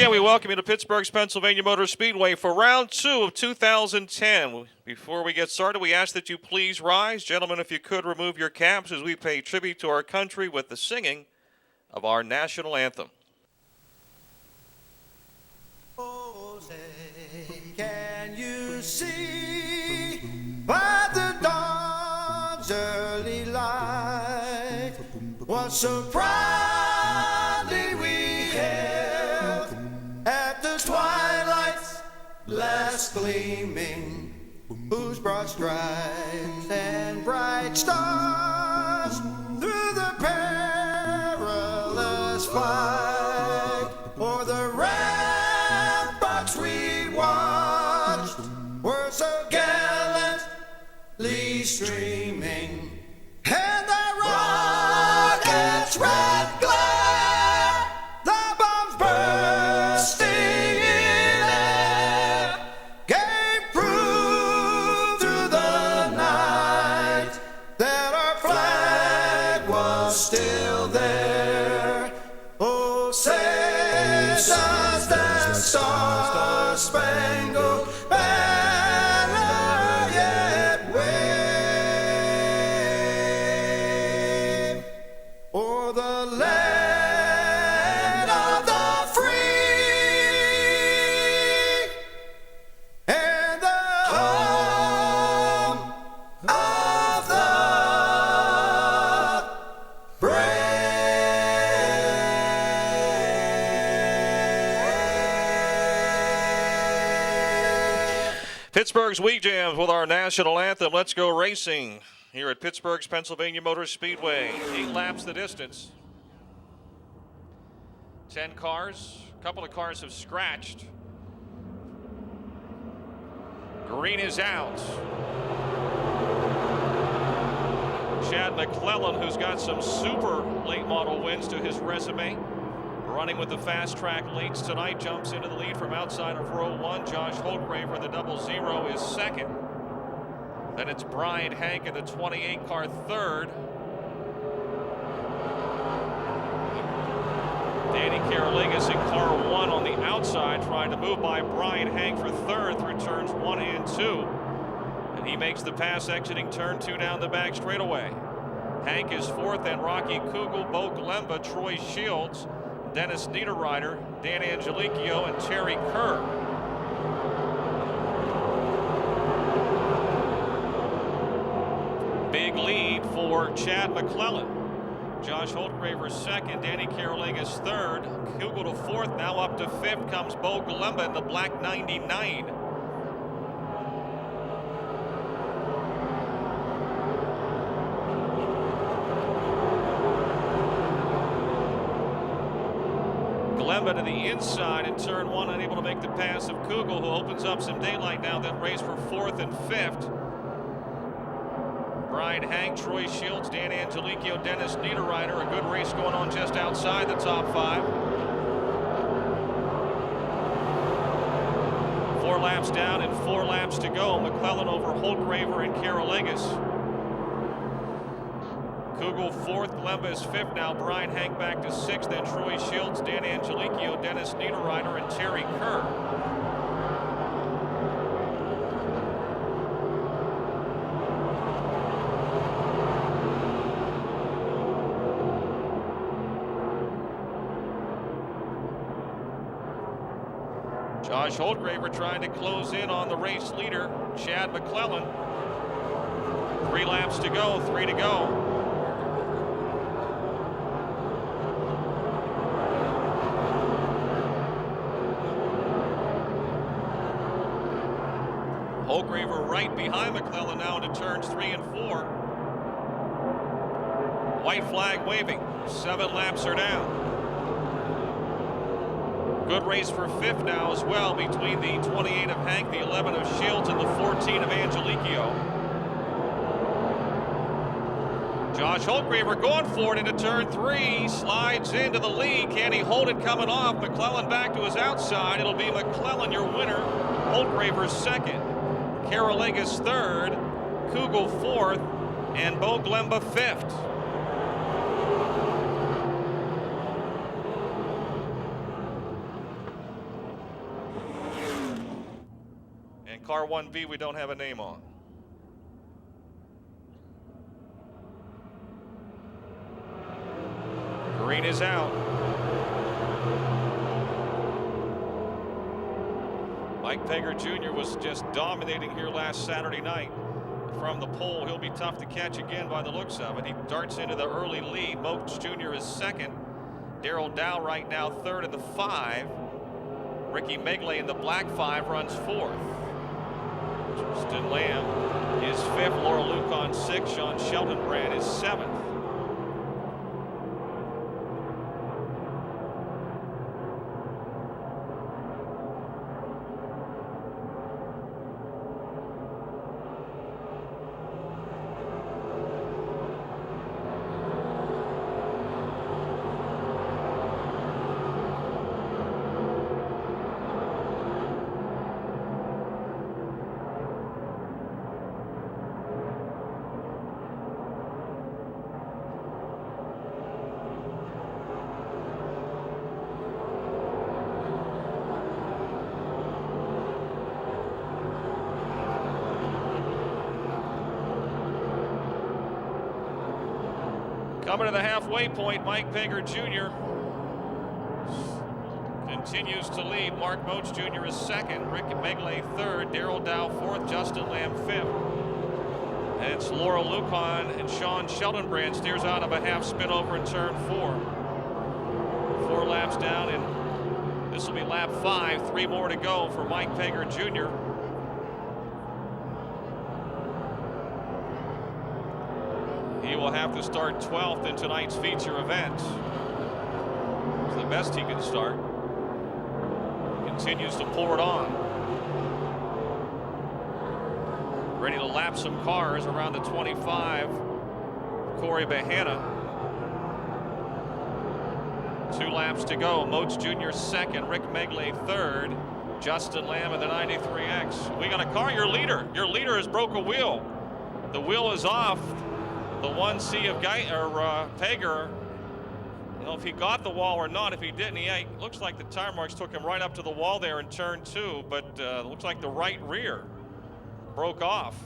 And we welcome you to Pittsburgh's Pennsylvania Motor Speedway for round 2 of 2010. Before we get started, we ask that you please rise. Gentlemen, if you could remove your caps as we pay tribute to our country with the singing of our national anthem. Jose, can you see by the dawn's early light what so proudly we hailed at the twilight's last gleaming, whose broad stripes and bright stars through the perilous fight o'er the ramparts we watched were so gallantly streaming, and the rockets' red glare, the bombs bursting in air, gave proof through the night that our flag was still there. Oh, say does that star-spangled banner yet wave o'er the land of the free and the home of the brave. Pittsburgh's Week Jams with our national anthem. Let's go racing here at Pittsburgh's Pennsylvania Motor Speedway. 8 laps the distance. 10 cars. A couple of cars have scratched. Green is out. Chad McClellan, who's got some super late model wins to his resume, running with the fast track leads tonight, jumps into the lead from outside of row 1. Josh Holtgraver, the 00, is second. Then it's Brian Hank in the 28 car third. Danny Karoligas in car 1 on the outside, trying to move by Brian Hank for third through turns 1 and 2. And he makes the pass exiting turn 2 down the back straightaway. Hank is fourth, and Rocky Kugel, Bo Glemba, Troy Shields, Dennis Niederreiter, Dan Angelichio, and Terry Kerr. Big lead for Chad McClellan. Josh Holtgraver second, Danny Karoligas third, Kugel to fourth. Now up to fifth comes Bo Glemba in the black 99. Glemba to the inside in turn 1, unable to make the pass of Kugel, who opens up some daylight now, then race for fourth and fifth. Brian Hank, Troy Shields, Dan Angelichio, Dennis Niederreiter. A good race going on just outside the top 5. 4 laps down and 4 laps to go. McClellan over Holtgraver and Karoligas. Kugel fourth, Glemba is fifth now. Brian Hank back to sixth, then Troy Shields, Dan Angelichio, Dennis Niederreiter, and Terry Kerr. Josh Holtgraver trying to close in on the race leader, Chad McClellan. 3 laps to go, 3 to go. Holtgraver right behind McClellan now into turns 3 and 4. White flag waving. 7 laps are down. Good race for fifth now as well between the 28 of Hank, the 11 of Shields, and the 14 of Angelichio. Josh Holtgraver going for it into turn 3, slides into the lead. Can he hold it coming off? McClellan back to his outside. It'll be McClellan your winner. Holtgraver second. Karoligas third. Kugel fourth. And Bo Glemba fifth. car 1B we don't have a name on. Green is out. Mike Pegger Jr. was just dominating here last Saturday night from the pole. He'll be tough to catch again by the looks of it. He darts into the early lead. Moats Jr. is second. Darrell Dow right now third in the 5. Ricky Megley in the black 5 runs fourth. Justin Lamb is fifth. Laura Lucon 6th. Sean Sheltonbrand is 7th. Coming to the halfway point, Mike Pegger Jr. continues to lead. Mark Moats Jr. is second. Rick Megley third. Darrell Dow fourth. Justin Lamb fifth. And it's Laura Lucon and Sean Sheltonbrand steers out of a half spin over in turn 4. 4 laps down, and this will be lap 5. 3 more to go for Mike Pegger Jr. He will have to start 12th in tonight's feature event. It's the best he can start. Continues to pour it on. Ready to lap some cars around the 25. Corey Bahana. 2 laps to go. Moats Jr. second. Rick Megley third. Justin Lamb in the 93X. We got a car. Your leader has broke a wheel. The wheel is off. The 1C of Pegger, I don't know if he got the wall or not. If he didn't, looks like the tire marks took him right up to the wall there in turn 2, but looks like the right rear broke off.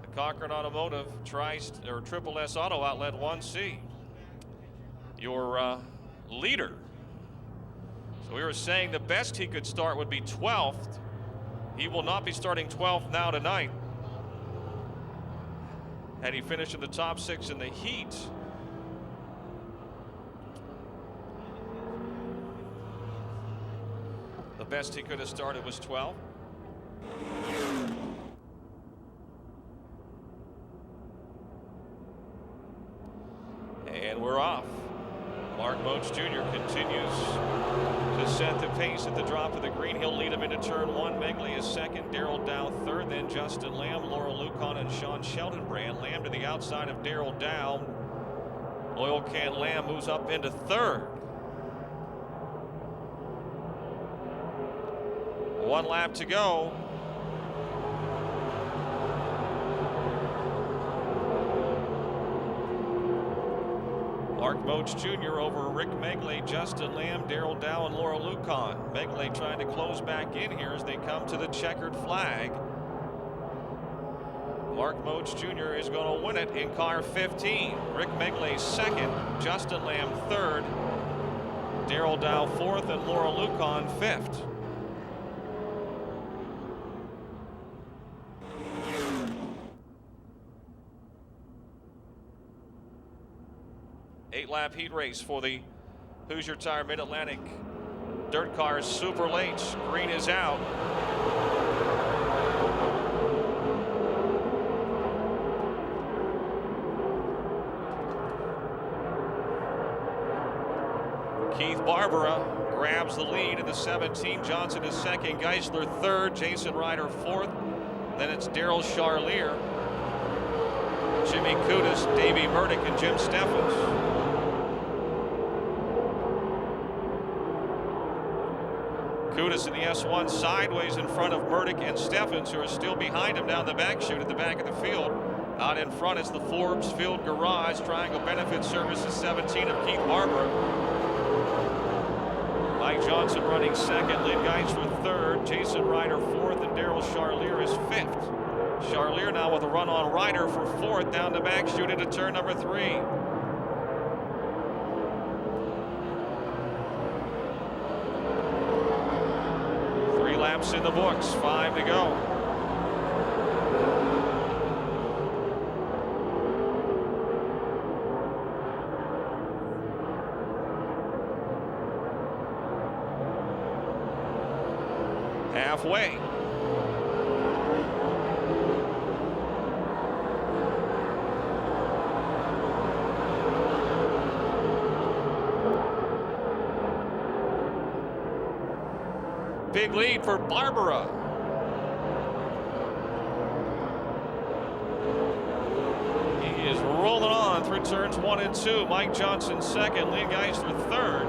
The Cochran Automotive Triple S Auto Outlet 1C. Your leader. So we were saying the best he could start would be 12th. He will not be starting 12th now tonight. Had he finished in the top 6 in the heat, the best he could have started was 12. And we're off. Mark Moats Jr. continues to set the pace at the drop of the green. He'll lead him into turn 1. Megley is second. Darrell Dow third. Then Justin Lamb, Laura Lucon, and Sean Sheltonbrand. Lamb to the outside of Darrell Dow. Oil Can Lamb moves up into third. 1 lap to go. Mark Moats Jr. over Rick Megley, Justin Lamb, Darrell Dow, and Laura Lucon. Megley trying to close back in here as they come to the checkered flag. Mark Moats Jr. is going to win it in car 15. Rick Megley second, Justin Lamb third, Darrell Dow fourth, and Laura Lucon fifth. Eight-lap heat race for the Hoosier Tire Mid-Atlantic Dirt Cars Super Late. Green is out. Keith Barbara grabs the lead in the 17. Johnson is second. Geisler third. Jason Ryder fourth. Then it's Daryl Charlier, Jimmy Kudus, Davey Murdoch, and Jim Steffens. Kudus in the S1 sideways in front of Murdoch and Steffens, who are still behind him down the back chute at the back of the field. Out in front is the Forbes Field Garage Triangle Benefit Services 17 of Keith Barbara. Mike Mike Johnson running second, Lynn Geisler third, Jason Ryder fourth, and Daryl Charlier is fifth. Charlier now with a run on Ryder for fourth, down the back chute into turn number 3. Laps in the books, 5 to go. Halfway. Big lead for Barbara. He is rolling on through turns 1 and 2. Mike Johnson second, Lynn Geisler third.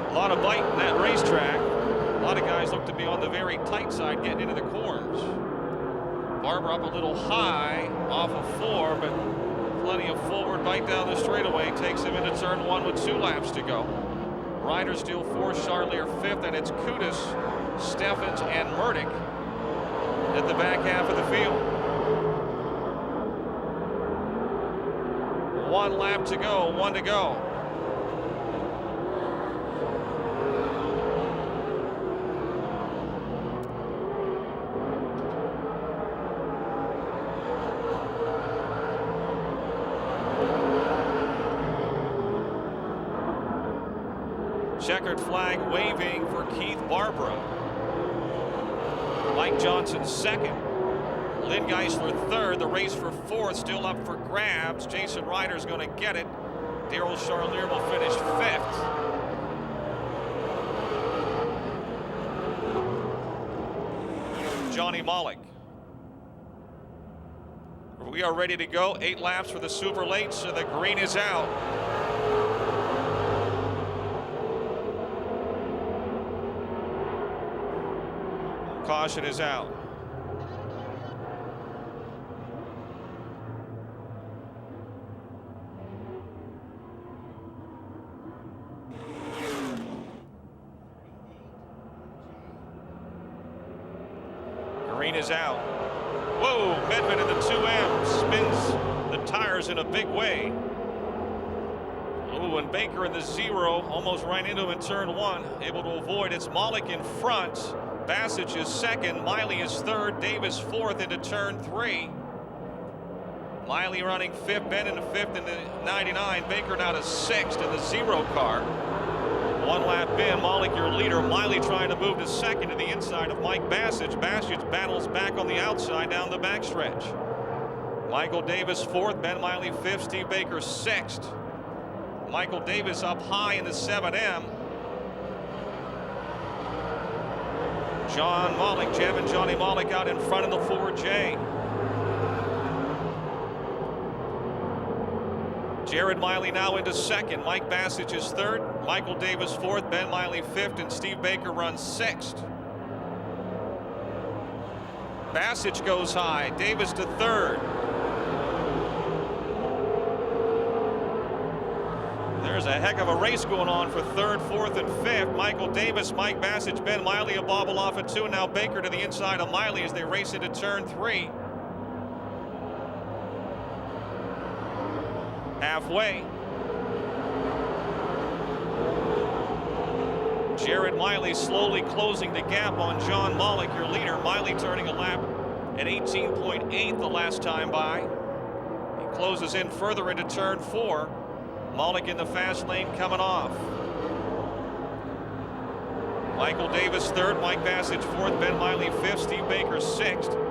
A lot of bite in that racetrack. A lot of guys look to be on the very tight side getting into the corners. Barbara up a little high off of 4, but plenty of forward bite down the straightaway. Takes him into turn 1 with 2 laps to go. Ryder still 4th, Charlier 5th, and it's Kudus, Steffens, and Murdoch at the back half of the field. 1 lap to go, 1 to go. Checkered flag waving for Keith Barbara. Mike Johnson second. Lynn Geisler third. The race for 4th still up for grabs. Jason Ryder's going to get it. Daryl Charlier will finish 5th. Johnny Mollick. We are ready to go. 8 laps for the Super Lates, and the green is out. Caution is out. Green is out. Whoa, Medved in the 2M spins the tires in a big way. Oh, and Baker in the 0 almost ran into him in turn 1, able to avoid. It's Mollick in front. Bassage is second, Miley is third, Davis 4th into turn 3. Miley running 5th, Ben in the 5th in the 99, Baker now to 6th in the 0 car. 1 lap in, Mollick your leader, Miley trying to move to 2nd to the inside of Mike Bassage. Bassage battles back on the outside down the backstretch. Michael Davis 4th, Ben Miley 5th, Steve Baker 6th. Michael Davis up high in the 7M. John Mollick, jamming Johnny Mollick out in front of the 4J. Jared Miley now into 2nd. Mike Bassage is 3rd. Michael Davis 4th. Ben Miley 5th. And Steve Baker runs 6th. Bassage goes high. Davis to 3rd. There's a heck of a race going on for 3rd, 4th, and 5th. Michael Davis, Mike Bassage, Ben Miley a bobble off at 2, and now Baker to the inside of Miley as they race into turn 3. Halfway. Jared Miley slowly closing the gap on John Mollick, your leader. Miley turning a lap at 18.8 the last time by. He closes in further into turn 4. Mollick in the fast lane coming off. Michael Davis 3rd, Mike Bassage 4th, Ben Miley 5th, Steve Baker 6th.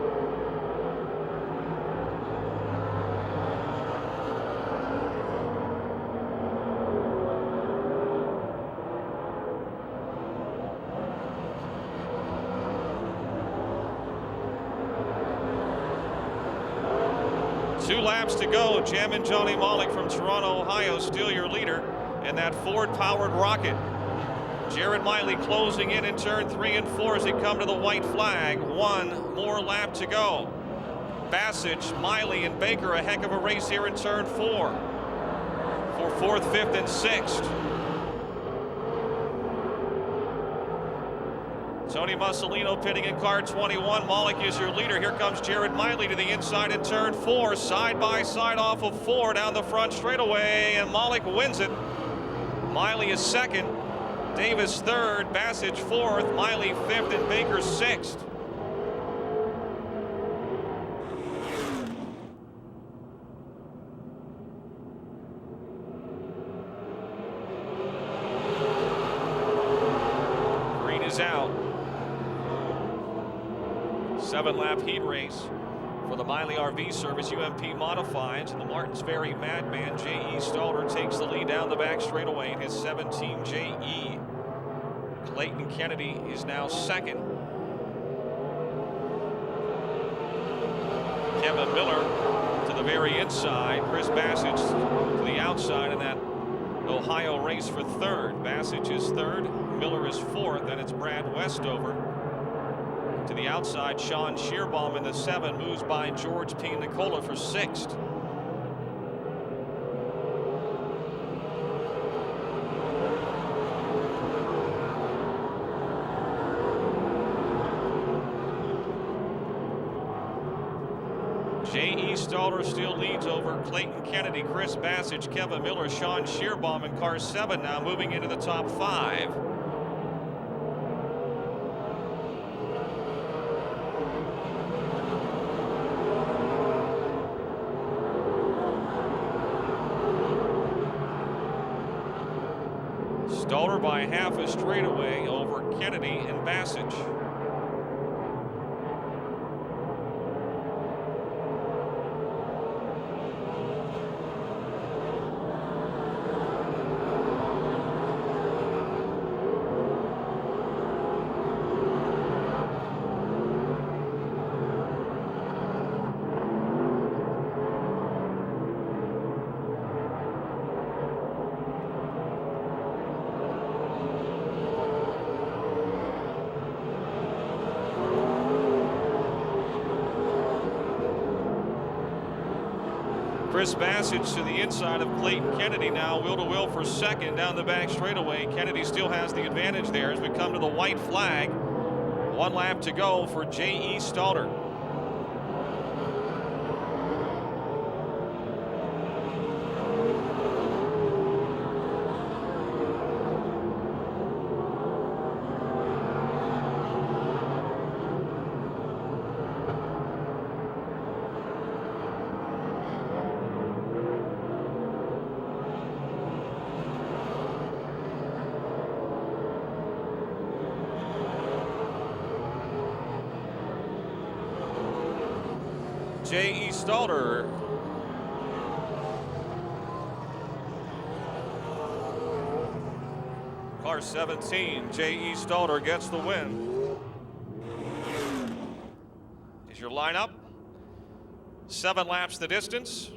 Two laps to go. Jamming Johnny Mollick from Toronto, Ohio, still your leader in that Ford-powered rocket. Jared Miley closing in turn 3 and 4 as they come to the white flag. 1 more lap to go. Bassage, Miley, and Baker, a heck of a race here in turn 4 for 4th, 5th, and 6th. Tony Mussolino pitting in car 21. Malik is your leader. Here comes Red Miley to the inside in turn 4. Side by side off of 4 down the front straightaway, and Malik wins it. Miley is second, Davis third, Bassage fourth, Miley fifth, and Baker sixth. Green is out. 7-lap heat race for the Miley RV Service UMP Modifieds. The Martins Ferry Madman J.E. Stalter takes the lead down the back straightaway in his 7-team J.E. Clayton Kennedy is now second. Kevin Miller to the very inside. Chris Bassage to the outside in that Ohio race for third. Bassage is third, Miller is fourth, and it's Brad Westover. To the outside, Sean Shearbaum in the 7 moves by George P. Nicola for sixth. J.E. Stalter still leads over Clayton Kennedy, Chris Bassage, Kevin Miller, Sean Shearbaum in car 7 now moving into the top 5. Stalter by half a straightaway over Kennedy and Bassage. Chris Bassage to the inside of Clayton Kennedy now wheel-to-wheel for second down the back straightaway. Kennedy still has the advantage there as we come to the white flag. 1 lap to go for J.E. Stalter. J.E. Stalter. Car 17, J.E. Stalter gets the win. Is your lineup. 7 laps the distance.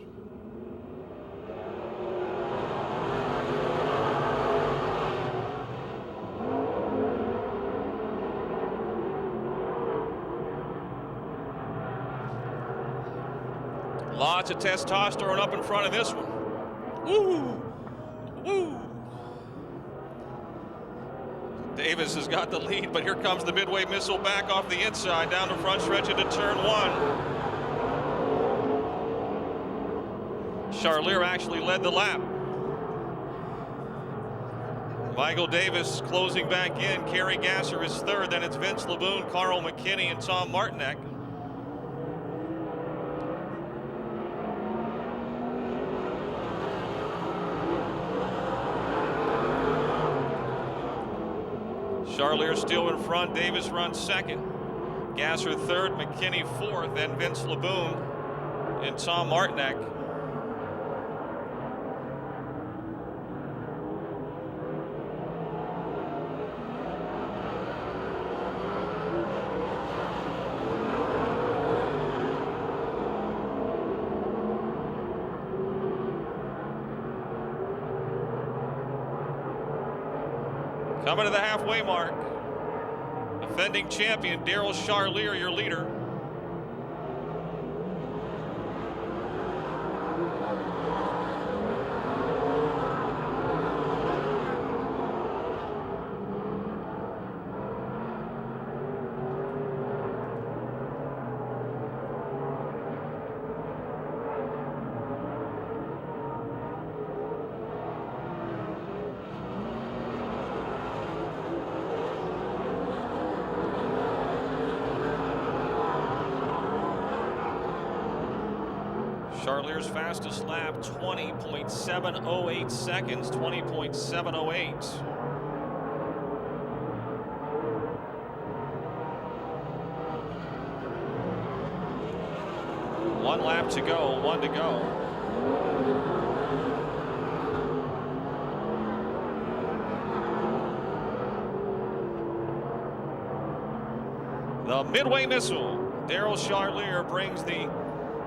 Lots of testosterone up in front of this one. Woo! Woo! Davis has got the lead, but here comes the Midway missile back off the inside, down the front stretch into turn 1. Charlier actually led the lap. Michael Davis closing back in. Kerry Gasser is third. Then it's Vince LeBoon, Carl McKinney, and Tom Martinek. Charlier still in front. Davis runs second. Gasser third, McKinney fourth, then Vince LeBoon and Tom Martinek. Coming to the halfway mark, defending champion Darryl Charlier, your leader. Charlier's fastest lap, 20.708 seconds, 20.708. One lap to go, one to go. The Midway Missile. Daryl Charlier brings the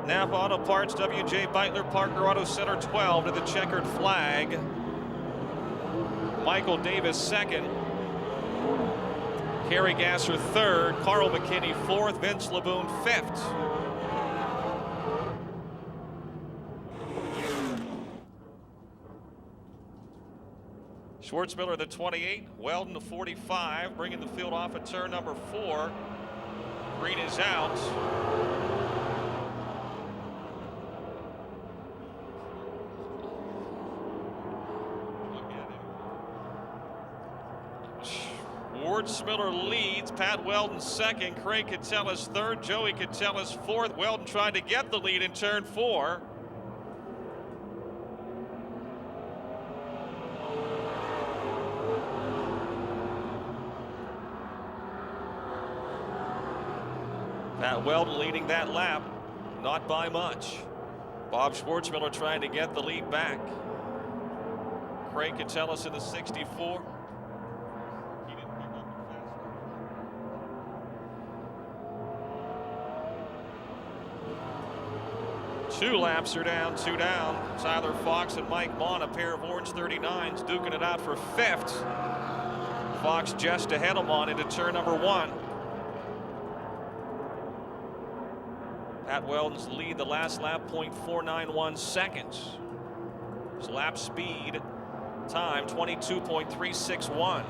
Napa Auto Parts W.J. Beitler Parker Auto Center 12 to the checkered flag. Michael Davis second. Kerry Gasser third. Carl McKinney fourth. Vince LeBoon fifth. Schwartzmiller the 28, Weldon the 45, bringing the field off at turn number 4. Green is out. Schwartzmiller leads, Pat Weldon second, Craig Catellus third, Joey Catellus fourth. Weldon trying to get the lead in turn 4. Pat Weldon leading that lap, not by much. Bob Schwartzmiller trying to get the lead back. Craig Catellus in the 64. He didn't pick up the fast. 2 laps are down, 2 down. Tyler Fox and Mike Mon, a pair of orange 39s, duking it out for 5th. Fox just ahead of Mon into turn number 1. Pat Weldon's lead the last lap, 0.491 seconds. His lap speed time, 22.361.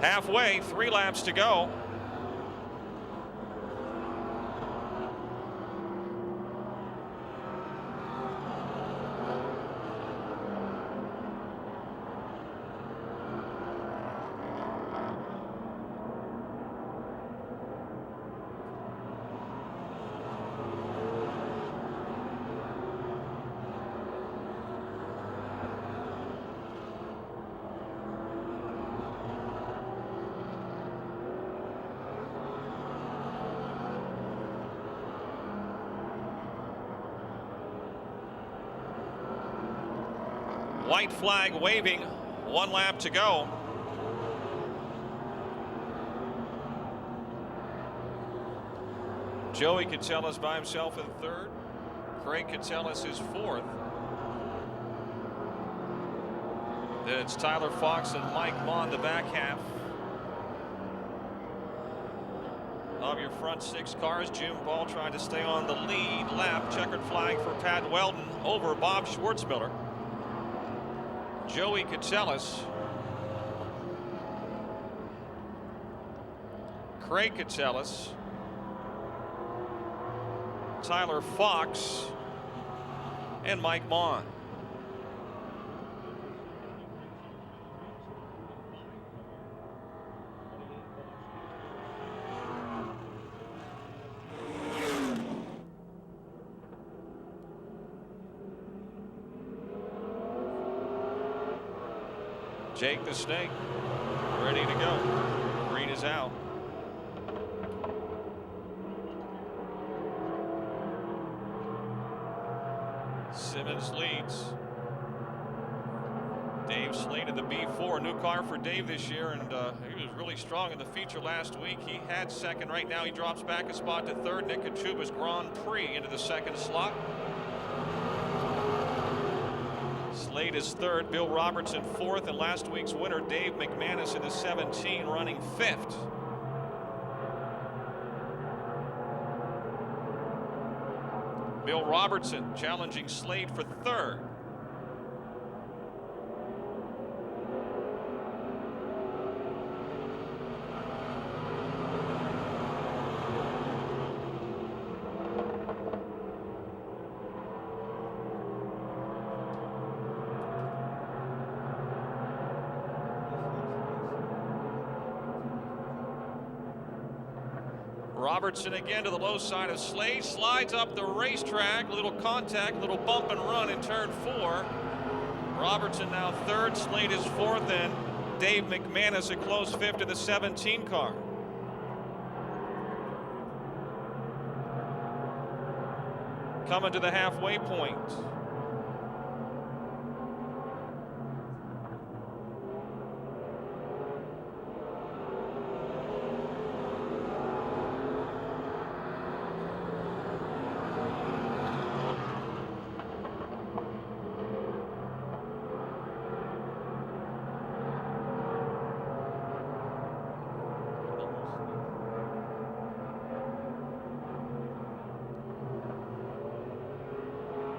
Halfway, 3 laps to go. White flag waving, 1 lap to go. Joey Catellus by himself in 3rd. Craig Catellus is 4th. Then it's Tyler Fox and Mike Mon, the back half of your front 6 cars. Jim Ball trying to stay on the lead lap. Checkered flag for Pat Weldon over Bob Schwartzmiller. Joey Catellus, Craig Catellus, Tyler Fox, and Mike Mon. Jake the Snake, ready to go. Green is out. Simmons leads. Dave Slade in the B4, new car for Dave this year, and he was really strong in the feature last week. He had 2nd. Right now he drops back a spot to 3rd. Nick Kachuba's Grand Prix into the 2nd slot. Slade is 3rd, Bill Robertson 4th, and last week's winner Dave McManus in the 17 running 5th. Bill Robertson challenging Slade for 3rd. Robertson again to the low side of Slade, slides up the racetrack, little contact, little bump and run in turn 4. Robertson now third, Slade is fourth, and Dave McManus a close fifth in the 17 car. Coming to the halfway point.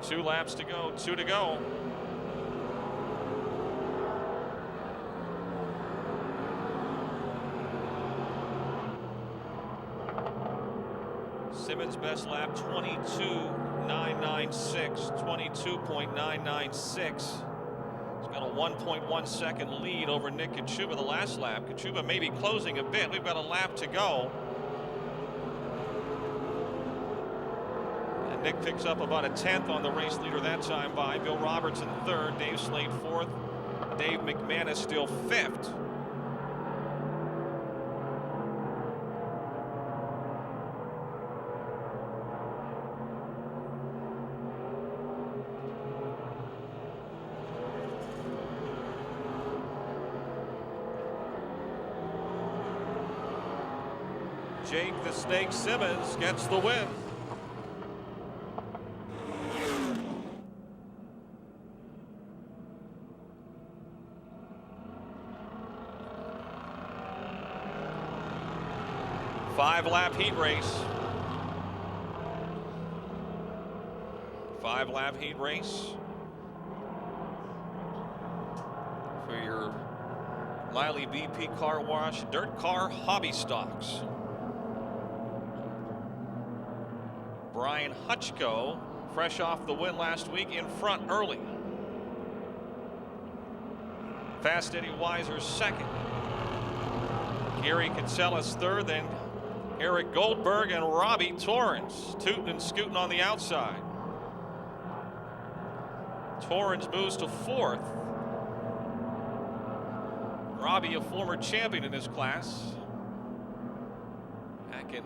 Two laps to go, 2 to go. Simmons best lap 22.996, 22.996. He's got a 1.1 second lead over Nick Kachuba the last lap. Kachuba may be closing a bit. We've got a lap to go. Nick picks up about a 10th on the race leader that time by Bill Robertson third, Dave Slade fourth, Dave McManus still fifth. Jake the Snake Simmons gets the win. Five-lap heat race. Five-lap heat race for your Miley BP Car Wash Dirt Car Hobby Stocks. Brian Hutchko, fresh off the win last week, in front early. Fast Eddie Weiser's second. Gary Kitselis third, then Eric Goldberg and Robbie Torrens tooting and scooting on the outside. Torrens moves to fourth. Robbie, a former champion in his class back in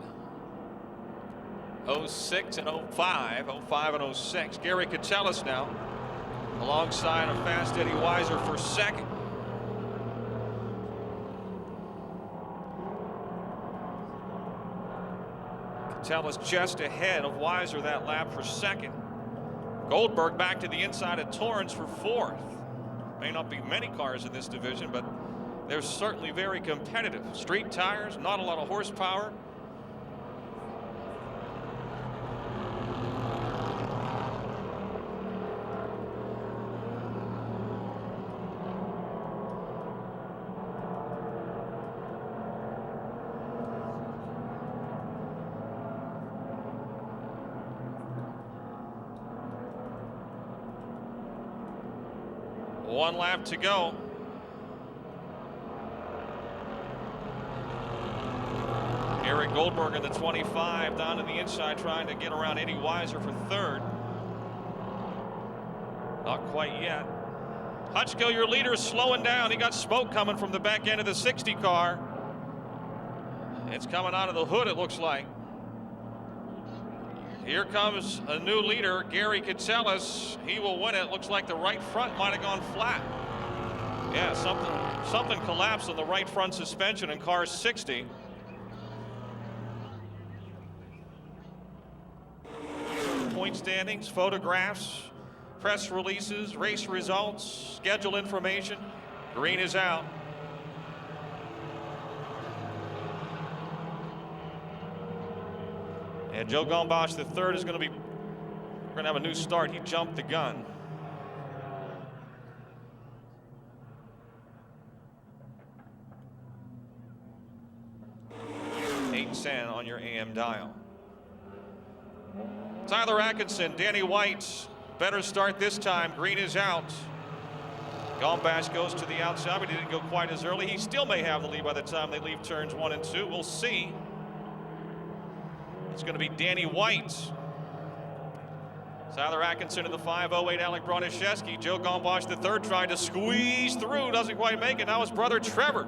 06 and 05 and 06. Gary Kitselis now alongside of Fast Eddie Weiser for second. Kitselis just ahead of Weiser that lap for second. Goldberg back to the inside of Torrens for fourth. May not be many cars in this division, but they're certainly very competitive. Street tires, not a lot of horsepower. One lap to go. Eric Goldberg in the 25 down to the inside trying to get around Eddie Weiser for third. Not quite yet. Hutchko, your leader, is slowing down. He got smoke coming from the back end of the 60 car. It's coming out of the hood, it looks like. Here comes a new leader, Gary Kitselis. He will win it. Looks like the right front might have gone flat. Yeah, something collapsed on the right front suspension in car 60. Point standings, photographs, press releases, race results, schedule information. Green is out. And Joe Gombosch, the third, is going to have a new start. He jumped the gun. $8.10 on your AM dial. Tyler Atkinson, Danny White, better start this time. Green is out. Gombosch goes to the outside, but he didn't go quite as early. He still may have the lead by the time they leave turns 1 and 2. We'll see. It's going to be Danny White. Tyler Atkinson in the 5:08, Alec Broniszewski. Joe Gombosch III trying to squeeze through, doesn't quite make it. Now his brother Trevor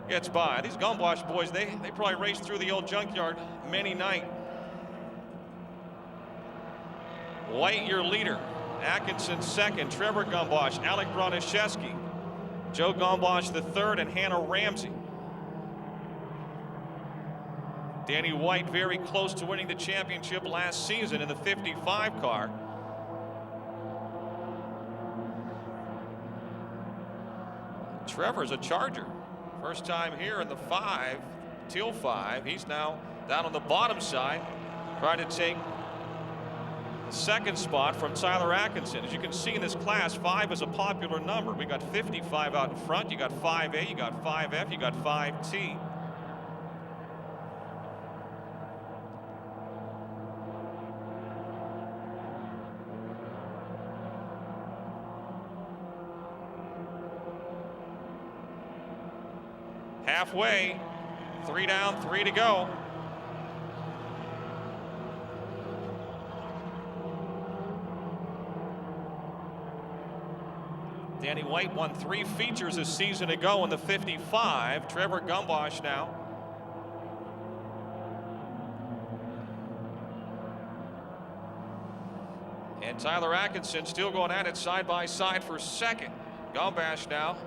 gets by. These Gombosch boys, they probably raced through the old junkyard many night. White, your leader. Atkinson second, Trevor Gombosch, Alec Broniszewski, Joe Gombosch III, and Hannah Ramsey. Danny White very close to winning the championship last season in the 55 car. Trevor's a Charger. First time here in the 5, Teal 5. He's now down on the bottom side, trying to take the second spot from Tyler Atkinson. As you can see in this class, 5 is a popular number. We got 55 out in front. You got 5A, you got 5F, you got 5T. Halfway, 3 down, 3 to go. Danny White won 3 features a season ago in the 55. Trevor Gombosch now. And Tyler Atkinson still going at it side by side for second. Gombosch now.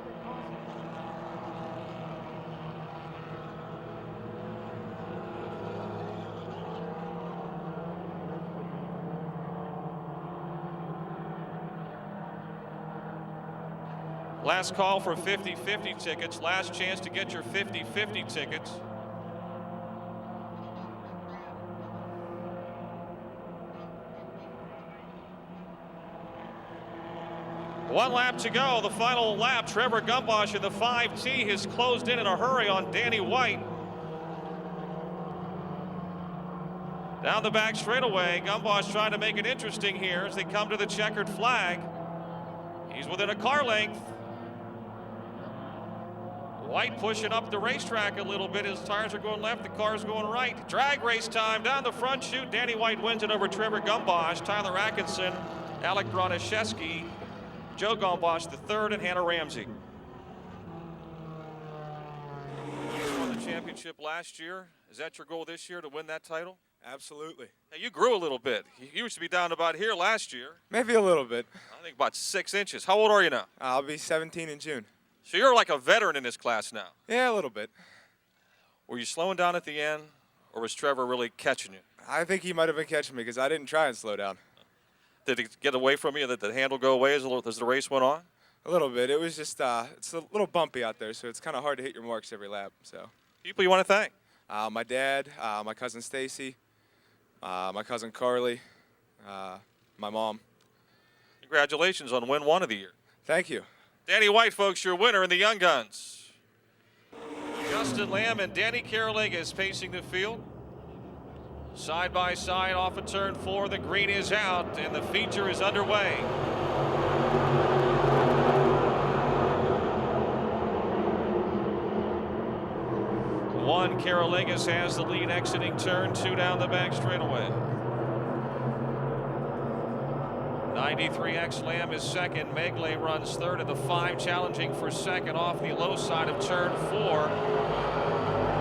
Last call for 50-50 tickets. Last chance to get your 50-50 tickets. One lap to go. The final lap. Trevor Gombosch in the 5T has closed in a hurry on Danny White. Down the back straightaway. Gombosch trying to make it interesting here as they come to the checkered flag. He's within a car length. White pushing up the racetrack a little bit. His tires are going left, the car's going right. Drag race time down the front chute. Danny White wins it over Trevor Gombosch, Tyler Atkinson, Alec Broniszewski, Joe Gombosch III, and Hannah Ramsey. You won the championship last year. Is that your goal this year, to win that title? Absolutely. Now, you grew a little bit. You used to be down about here last year. Maybe a little bit. I think about 6 inches. How old are you now? I'll be 17 in June. So you're like a veteran in this class now. Yeah, a little bit. Were you slowing down at the end, or was Trevor really catching you? I think he might have been catching me because I didn't try and slow down. Did it get away from you? Did the handle go away as the race went on? A little bit. It was just, it's a little bumpy out there, so it's kind of hard to hit your marks every lap. So. People you want to thank? My dad, my cousin Stacy, my cousin Carly, my mom. Congratulations on win 1 of the year. Thank you. Danny White, folks, your winner in the Young Guns. Justin Lamb and Danny Carolegas pacing the field. Side by side off of turn 4. The green is out, and the feature is underway. One, Carolegas has the lead exiting turn 2 down the back straightaway. 93X Lamb is second. Megley runs third, and the 5 challenging for second off the low side of turn 4.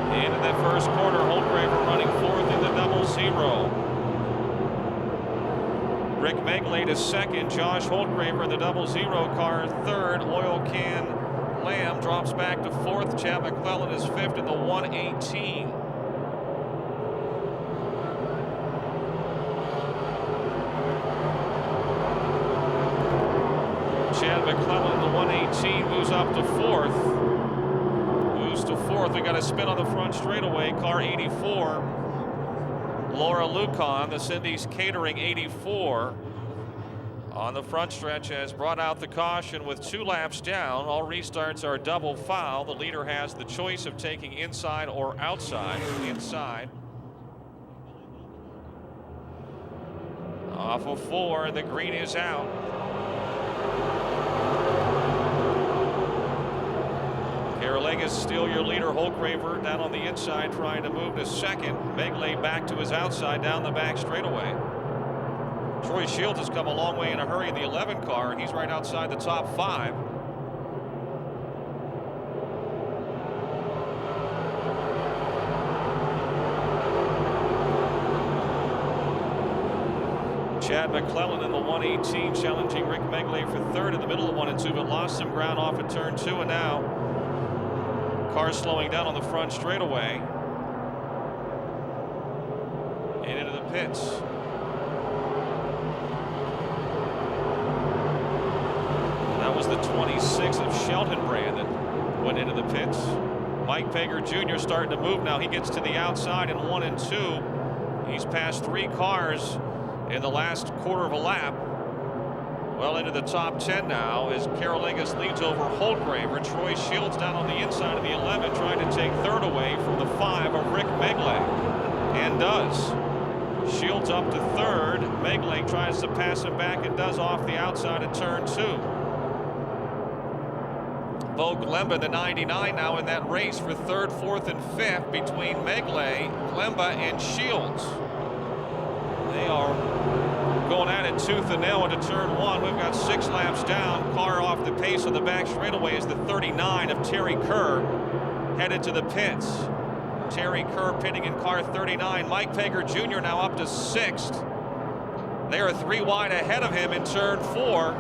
Into that first corner, Holtgraver running 4th in the 00. Rick Megley is second. Josh Holtgraver in the 00 car third. Oil Can Lamb drops back to 4th. Chad McClellan is 5th in the 118. Chad McClellan in the 118 moves up to 4th. Moves to 4th. We got a spin on the front straightaway. Car 84. Laura Lucon, the Cindy's Catering 84. On the front stretch has brought out the caution with 2 laps down. All restarts are double foul. The leader has the choice of taking inside or outside. Inside. Off of 4, and the green is out. Caralegas still your leader. Holgraver down on the inside trying to move to second. Megley back to his outside down the back straightaway. Troy Shields has come a long way in a hurry in the 11 car, and he's right outside the top 5. Chad McClellan in the 118 challenging Rick Megley for third in the middle of 1 and 2, but lost some ground off at turn 2, and now car slowing down on the front straightaway and into the pits. That was the 26 of Shelton Brand that went into the pits. Mike Pager Jr. starting to move now. He gets to the outside in 1 and 2. He's passed 3 cars in the last quarter of a lap. Well into the top 10 now as Caralegas leads over Holgraver. Troy Shields down on the inside of the 11 trying to take third away from the 5 of Rick Megley, and does. Shields up to third. Megley tries to pass him back and does off the outside of turn 2. Bo Glemba, the 99, now in that race for third, fourth, and fifth between Megley, Glemba, and Shields. They are going at it tooth and nail into turn 1. We've got 6 laps down. Car off the pace on the back straightaway is the 39 of Terry Kerr headed to the pits. Terry Kerr pitting in car 39. Mike Pager Jr. now up to 6th. They are 3 wide ahead of him in turn 4.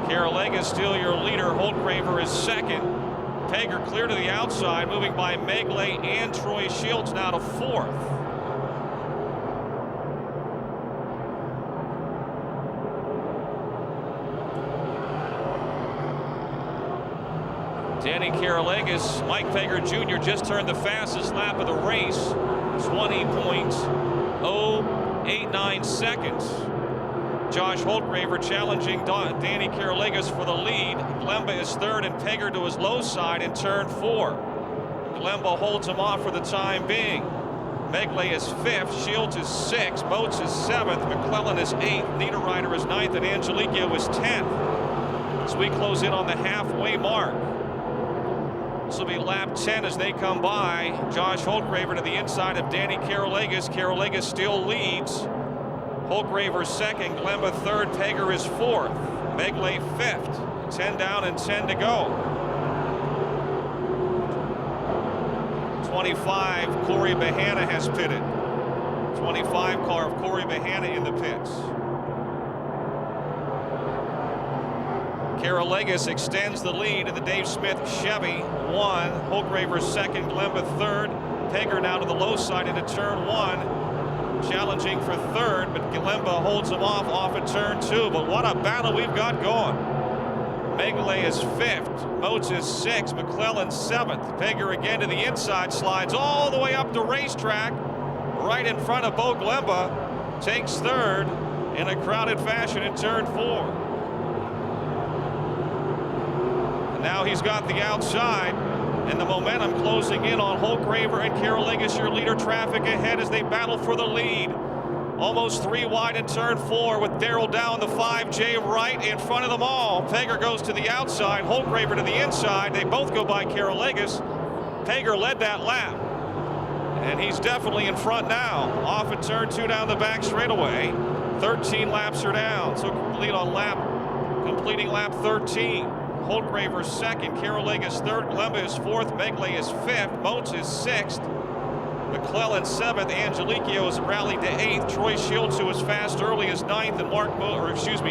Caralegas still your leader. Holgraver is second. Pager clear to the outside, moving by Megley and Troy Shields now to 4th. Danny Caralegas, Mike Pager Jr. just turned the fastest lap of the race, 20.089 seconds. Josh Holgraver challenging Danny Caralegas for the lead. Glemba is third and Pager to his low side in turn 4. Glemba holds him off for the time being. Megley is 5th, Shields is 6th, Moats is 7th, McClellan is 8th, Niederreiter is 9th, and Angelico is 10th. As we close in on the halfway mark. This will be lap 10 as they come by. Josh Holgraver to the inside of Danny Caralegas. Caralegas still leads. Holgraver second, Glemba third, Pager is 4th, Megley 5th. 10 down and 10 to go. 25, Corey Bahana has pitted. 25 car of Corey Bahana in the pits. Caralegas extends the lead in the Dave Smith Chevy 1. Holgraver second, Glemba third. Pager now to the low side into turn 1. Challenging for third, but Glemba holds him off at turn 2. But what a battle we've got going. Megley is 5th, Moats is 6th, McClellan 7th. Pager again to the inside, slides all the way up the racetrack, right in front of Bo Glemba, takes third in a crowded fashion in turn 4. And now he's got the outside. And the momentum closing in on Holgraver and Caralegas, your leader. Traffic ahead as they battle for the lead. Almost 3 wide in turn 4 with Darrell Down the 5J right in front of them all. Pager goes to the outside, Holgraver to the inside. They both go by Caralegas. Pager led that lap. And he's definitely in front now. Off at turn 2 down the back straightaway. 13 laps are down. So completing lap 13. Holgraver second, Caralegas third, Glemba is 4th, Megley is 5th, Moats is 6th, McClellan 7th, Angelico has rallied to 8th, Troy Shields, who was fast early, is 9th, and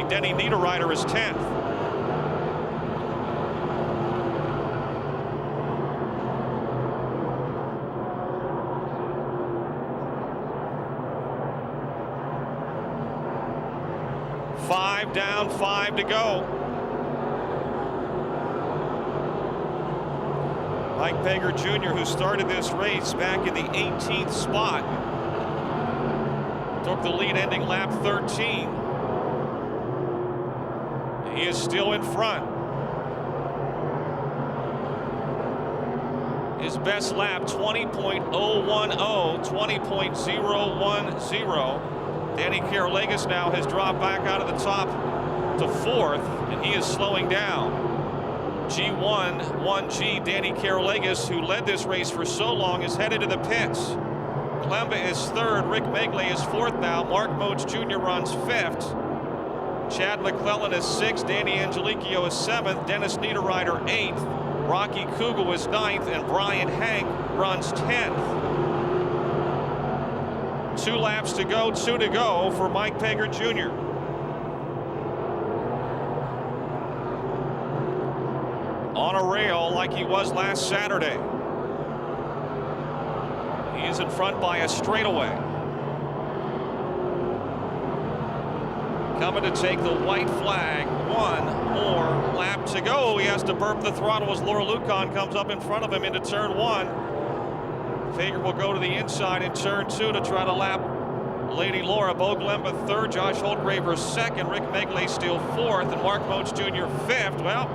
Denny Niederreiter is 10th. Five down, 5 to go. Mike Pager Jr., who started this race back in the 18th spot, took the lead ending lap 13. He is still in front. His best lap, 20.010, 20.010. Danny Caralegas now has dropped back out of the top to fourth, and he is slowing down. G1, 1G, Danny Carolegas, who led this race for so long, is headed to the pits. Glemba is third, Rick Megley is fourth now, Mark Moats Jr. runs fifth. Chad McClellan is sixth, Danny Angelicchio is seventh, Dennis Niederreiter eighth, Rocky Kugel is ninth, and Brian Hank runs 10th. 2 laps to go, 2 to go for Mike Pager Jr. On a rail like he was last Saturday. He is in front by a straightaway. Coming to take the white flag. 1 more lap to go. He has to burp the throttle as Laura Lucon comes up in front of him into turn 1. Fager will go to the inside in turn 2 to try to lap Lady Laura. Bo Glemba third, Josh Holdgraver second, Rick Megley still fourth, and Mark Moats Jr. fifth. Well,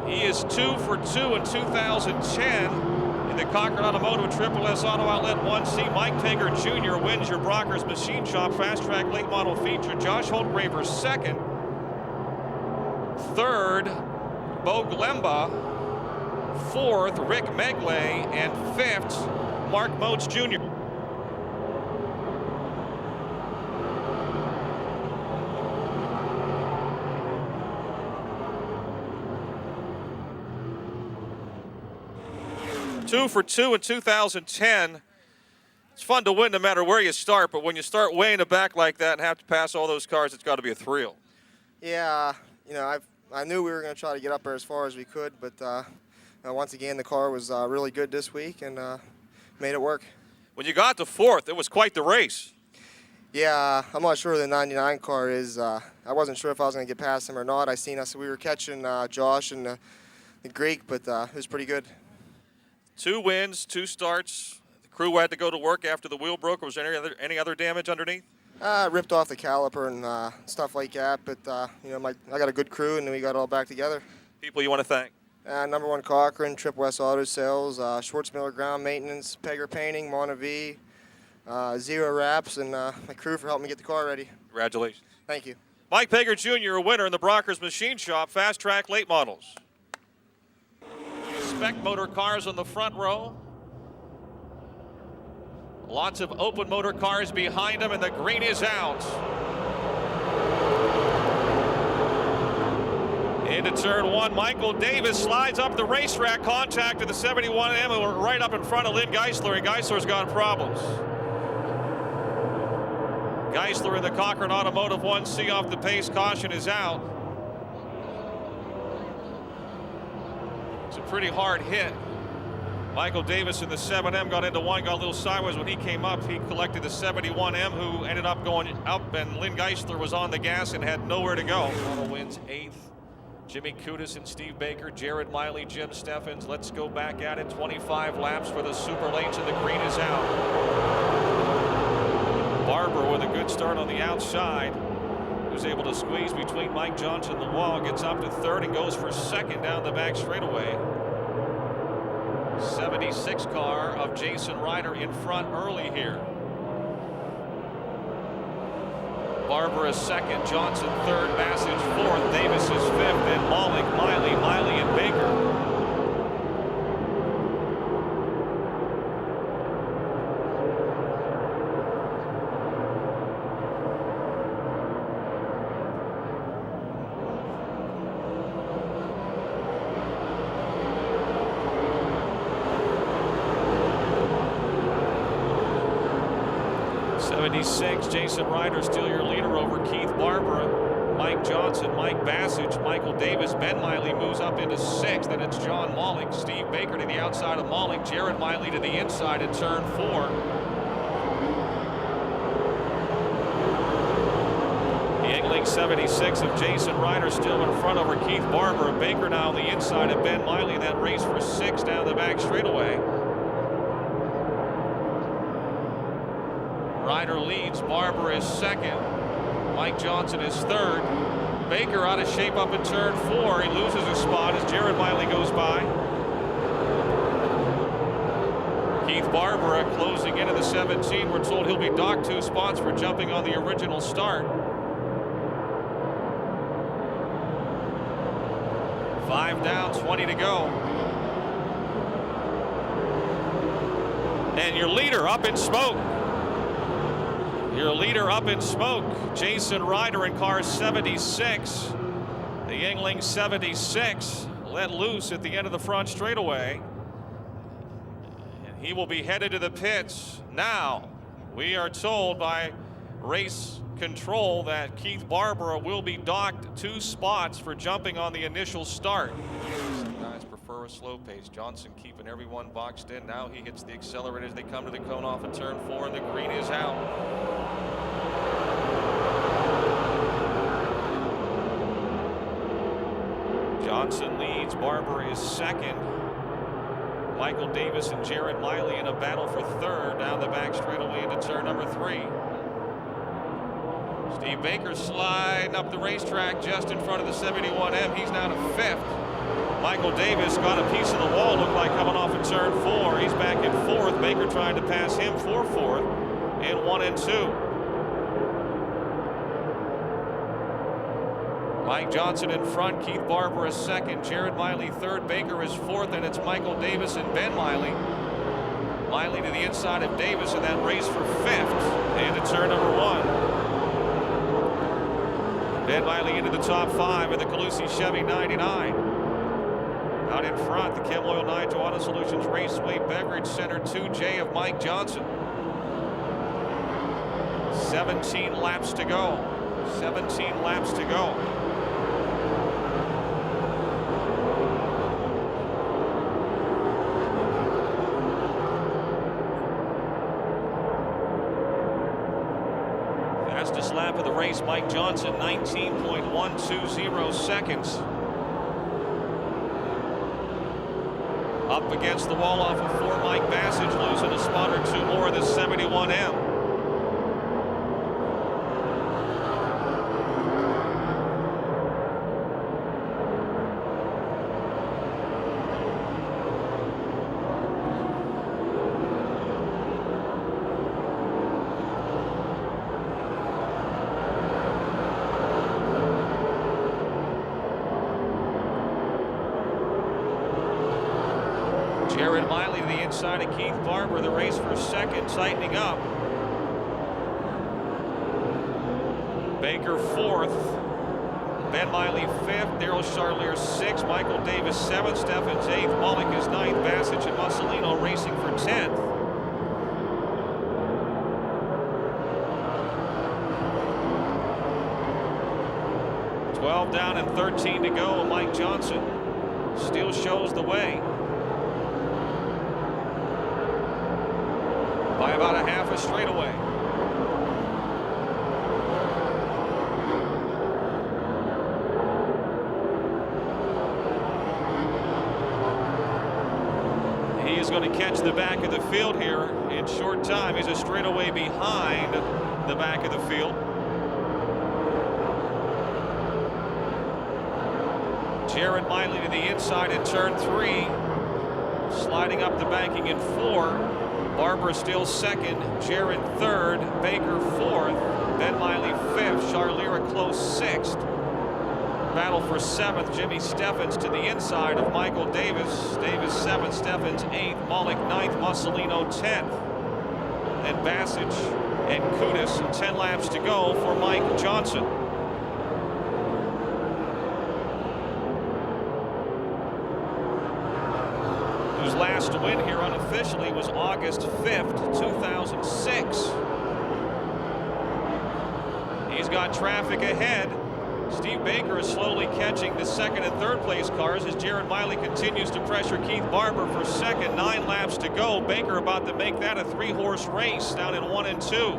he is 2 for 2 in 2010 in the Cochran Automotive Triple S Auto Outlet 1C. Mike Pager Jr. wins your Brockers Machine Shop Fast Track Late Model feature. Josh Holdgraver second. Third, Bo Glemba. Fourth, Rick Megley. And fifth, Mark Moats Jr. Two for 2 in 2010. It's fun to win no matter where you start, but when you start way in the back like that and have to pass all those cars, it's got to be a thrill. Yeah, you know, I knew we were going to try to get up there as far as we could, but once again, the car was really good this week and made it work. When you got to fourth, it was quite the race. Yeah, I'm not sure who the 99 car is. I wasn't sure if I was going to get past him or not. I seen us. We were catching Josh and the Greek, but it was pretty good. 2 wins, 2 starts. The crew had to go to work after the wheel broke. Was there any other damage underneath? Ripped off the caliper and stuff like that, but you know, I got a good crew and we got it all back together. People you want to thank? Number 1 Cochran, Trip West Auto Sales, Schwartzmiller Ground Maintenance, Pager Painting, Montevi, Zero Wraps, and my crew for helping me get the car ready. Congratulations. Thank you. Mike Pager Jr., a winner in the Brockers Machine Shop Fast Track Late Models. Spec motor cars on the front row. Lots of open motor cars behind them, and the green is out. Into turn 1, Michael Davis slides up the racetrack, contacted the 71M, who were right up in front of Lynn Geisler, and Geisler's got problems. Geisler in the Cochran Automotive 1C off the pace, caution is out. It's a pretty hard hit. Michael Davis in the 7M got into one, got a little sideways. When he came up, he collected the 71M, who ended up going up, and Lynn Geisler was on the gas and had nowhere to go. Auto wins 8th. Jimmy Kudis and Steve Baker, Jared Miley, Jim Steffens. Let's go back at it. 25 laps for the super lanes, and the green is out. Barber with a good start on the outside. Was able to squeeze between Mike Johnson and the wall, gets up to third and goes for second down the back straightaway. 76 car of Jason Ryder in front early here. Barber is second, Johnson third, Bassage fourth, Davis is fifth, and Malik, Miley, and Baker. Jason Ryder still your leader over Keith Barber, Mike Johnson, Mike Bassage, Michael Davis. Ben Miley moves up into 6th, and it's John Malik. Steve Baker to the outside of Malik, Jared Miley to the inside at turn 4. The Yingling 76 of Jason Ryder still in front over Keith Barber. Baker now on the inside of Ben Miley. That race for 6 down the back straightaway. Ryder leads, Barber is second, Mike Johnson is third. Baker out of shape up in turn 4. He loses a spot as Jared Miley goes by. Keith Barber closing into the 17. We're told he'll be docked 2 spots for jumping on the original start. 5 down, 20 to go. And your leader up in smoke. Your leader up in smoke. Jason Ryder in car 76. The Yingling 76 let loose at the end of the front straightaway. And he will be headed to the pits. Now, we are told by race control that Keith Barber will be docked 2 spots for jumping on the initial start. Some guys prefer a slow pace. Johnson keeping everyone boxed in. Now he hits the accelerator as they come to the cone off of turn 4, and the green is out. Johnson leads. Barber is second. Michael Davis and Jared Miley in a battle for third down the back straightaway into turn number 3. Steve Baker sliding up the racetrack just in front of the 71M. He's now to 5th. Michael Davis got a piece of the wall, looked like coming off of turn 4. He's back in 4th. Baker trying to pass him for 4th in 1 and 2. Mike Johnson in front, Keith Barber is second, Jared Miley third, Baker is 4th, and it's Michael Davis and Ben Miley. Miley to the inside of Davis in that race for 5th into turn number 1. Ben Miley into the top 5 in the Calusi Chevy 99. Out in front, the Chem Oil Nigel Auto Solutions Raceway Beverage Center 2J of Mike Johnson. 17 laps to go. 17 laps to go. Fastest lap of the race, Mike Johnson, 19.120 seconds. Up against the wall off of 4, Mike Bassage losing a spot or 2 more of the 71M. Jared Miley to the inside of Keith Barber. The race for second, tightening up. Baker 4th. Ben Miley 5th. Daryl Charlier 6th. Michael Davis 7th. Steffens 8th. Mullick is 9th. Bassage and Mussolino racing for 10th. $12 down and 13 to go. Mike Johnson still shows the way. By about a half a straightaway. He is going to catch the back of the field here in short time. He's a straightaway behind the back of the field. Jared Miley to the inside in turn 3. Sliding up the banking in 4. Barber still second, Jared third, Baker 4th, Ben Miley 5th, Charlier a close 6th. Battle for 7th, Jimmy Steffens to the inside of Michael Davis. Davis 7th, Steffens 8th, Mullick 9th, Mussolino 10th. And Bassage and Kudis, and 10 laps to go for Mike Johnson. Whose last win here unofficially was August 5th, 2006. He's got traffic ahead. Steve Baker is slowly catching the second and third place cars as Jared Miley continues to pressure Keith Barber for second. 9 laps to go. Baker about to make that a 3-horse race down in 1 and 2.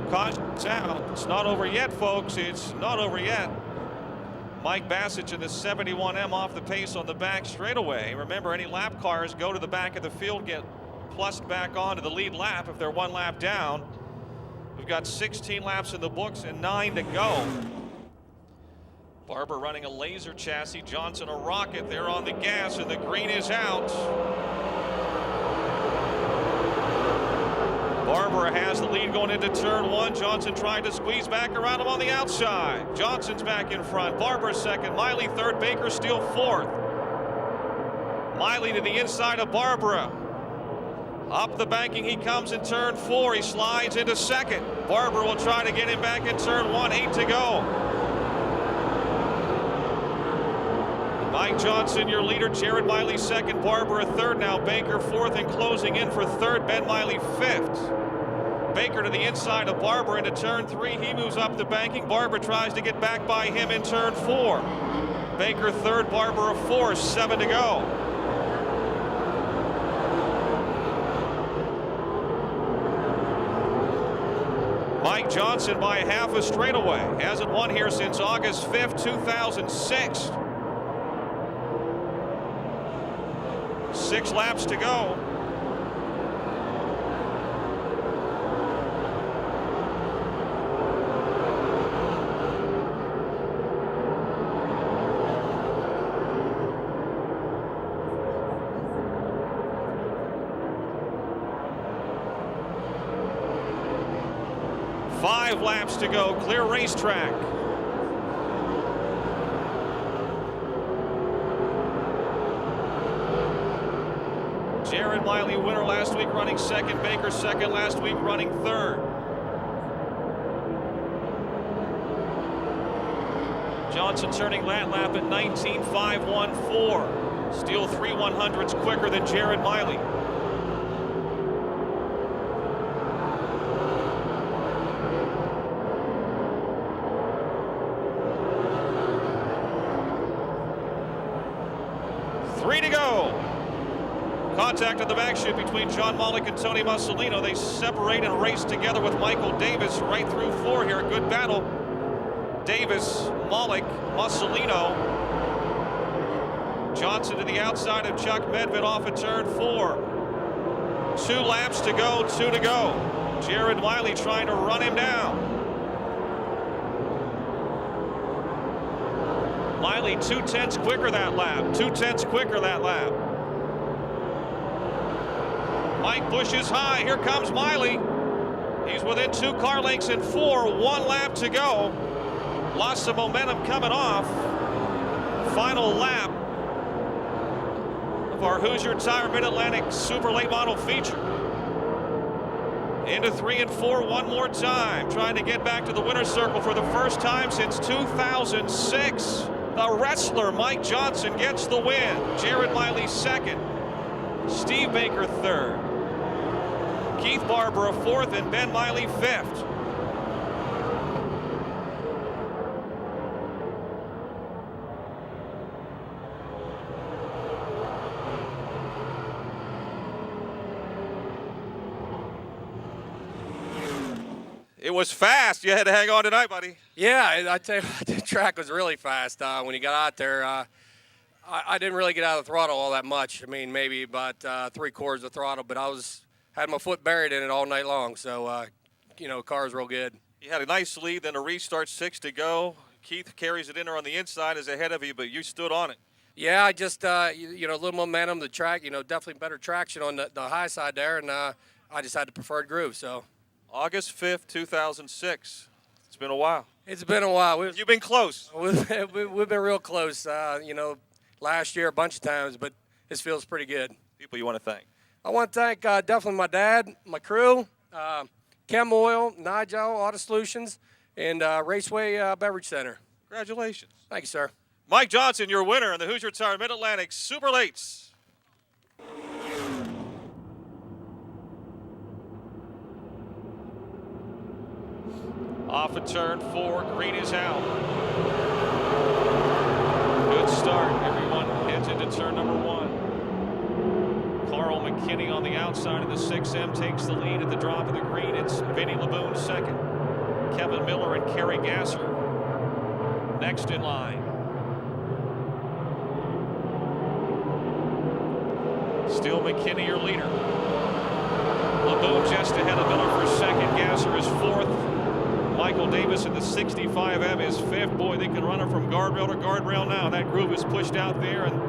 Caution's out. It's not over yet, folks. It's not over yet. Mike Bassage in the 71M off the pace on the back straightaway. Remember, any lap cars go to the back of the field, get plussed back onto the lead lap if they're 1 lap down. We've got 16 laps in the books and 9 to go. Barber running a laser chassis, Johnson a rocket. They're on the gas and the green is out. Barbara has the lead going into turn 1. Johnson trying to squeeze back around him on the outside. Johnson's back in front. Barbara second. Miley third. Baker still fourth. Miley to the inside of Barbara. Up the banking he comes in turn 4. He slides into second. Barbara will try to get him back in turn 1. 8 to go. Mike Johnson, your leader. Jared Miley second. Barbara third now. Baker fourth and closing in for third. Ben Miley fifth. Baker to the inside of Barbara into turn 3. He moves up the banking. Barbara tries to get back by him in turn 4. Baker third. Barbara fourth. 7 to go. Mike Johnson by half a straightaway. Hasn't won here since August 5th, 2006. 6 laps to go. Five laps to go, clear racetrack. Jared Miley winner last week running second, Baker second last week running third. Johnson turning that lap at 19.514. Still 3 100ths quicker than Jared Miley. To go. Contact at the back chute between John Mollick and Tony Mussolino. They separate and race together with Michael Davis right through 4 here. A good battle. Davis, Mollick, Mussolino. Johnson to the outside of Chuck Medved off of turn 4. 2 laps to go, 2 to go. Jared Miley trying to run him down. Miley 2/10 quicker that lap. 2/10 quicker that lap. Mike Bush is high. Here comes Miley. He's within 2 car lengths in 4. 1 lap to go. Lost some momentum coming off. Final lap of our Hoosier Tire Mid-Atlantic Super Late Model feature. Into 3 and 4 one more time. Trying to get back to the winner's circle for the first time since 2006. The wrestler, Mike Johnson, gets the win. Jared Miley second. Steve Baker third. Keith Barbara fourth and Ben Miley fifth. It was fast. You had to hang on tonight, buddy. Yeah, I tell you what, the track was really fast when you got out there. I didn't really get out of the throttle all that much. I mean, maybe about 3/4 of the throttle, but had my foot buried in it all night long. So, car was real good. You had a nice lead, then a restart, 6 to go. Keith carries it in there on the inside, is ahead of you, but you stood on it. Yeah, I just, a little momentum, the track, definitely better traction on the high side there, and I just had the preferred groove, so. August 5th, 2006. It's been a while. It's been a while. You've been close. We've been real close, last year a bunch of times, but this feels pretty good. People you want to thank? I want to thank definitely my dad, my crew, Chem Oil, Nigel Auto Solutions, and Raceway Beverage Center. Congratulations. Thank you, sir. Mike Johnson, your winner in the Hoosier Tire Mid-Atlantic Super Lates. Off of turn 4, green is out. Good start. Everyone heads into turn number 1. Carl McKinney on the outside of the 6M takes the lead at the drop of the green. It's Vinny Laboon second. Kevin Miller and Kerry Gasser next in line. Still McKinney your leader. Laboon just ahead of Miller for second. Gasser is fourth. Michael Davis in the 65M is fifth. Boy, they can run it from guardrail to guardrail now. That groove is pushed out there, and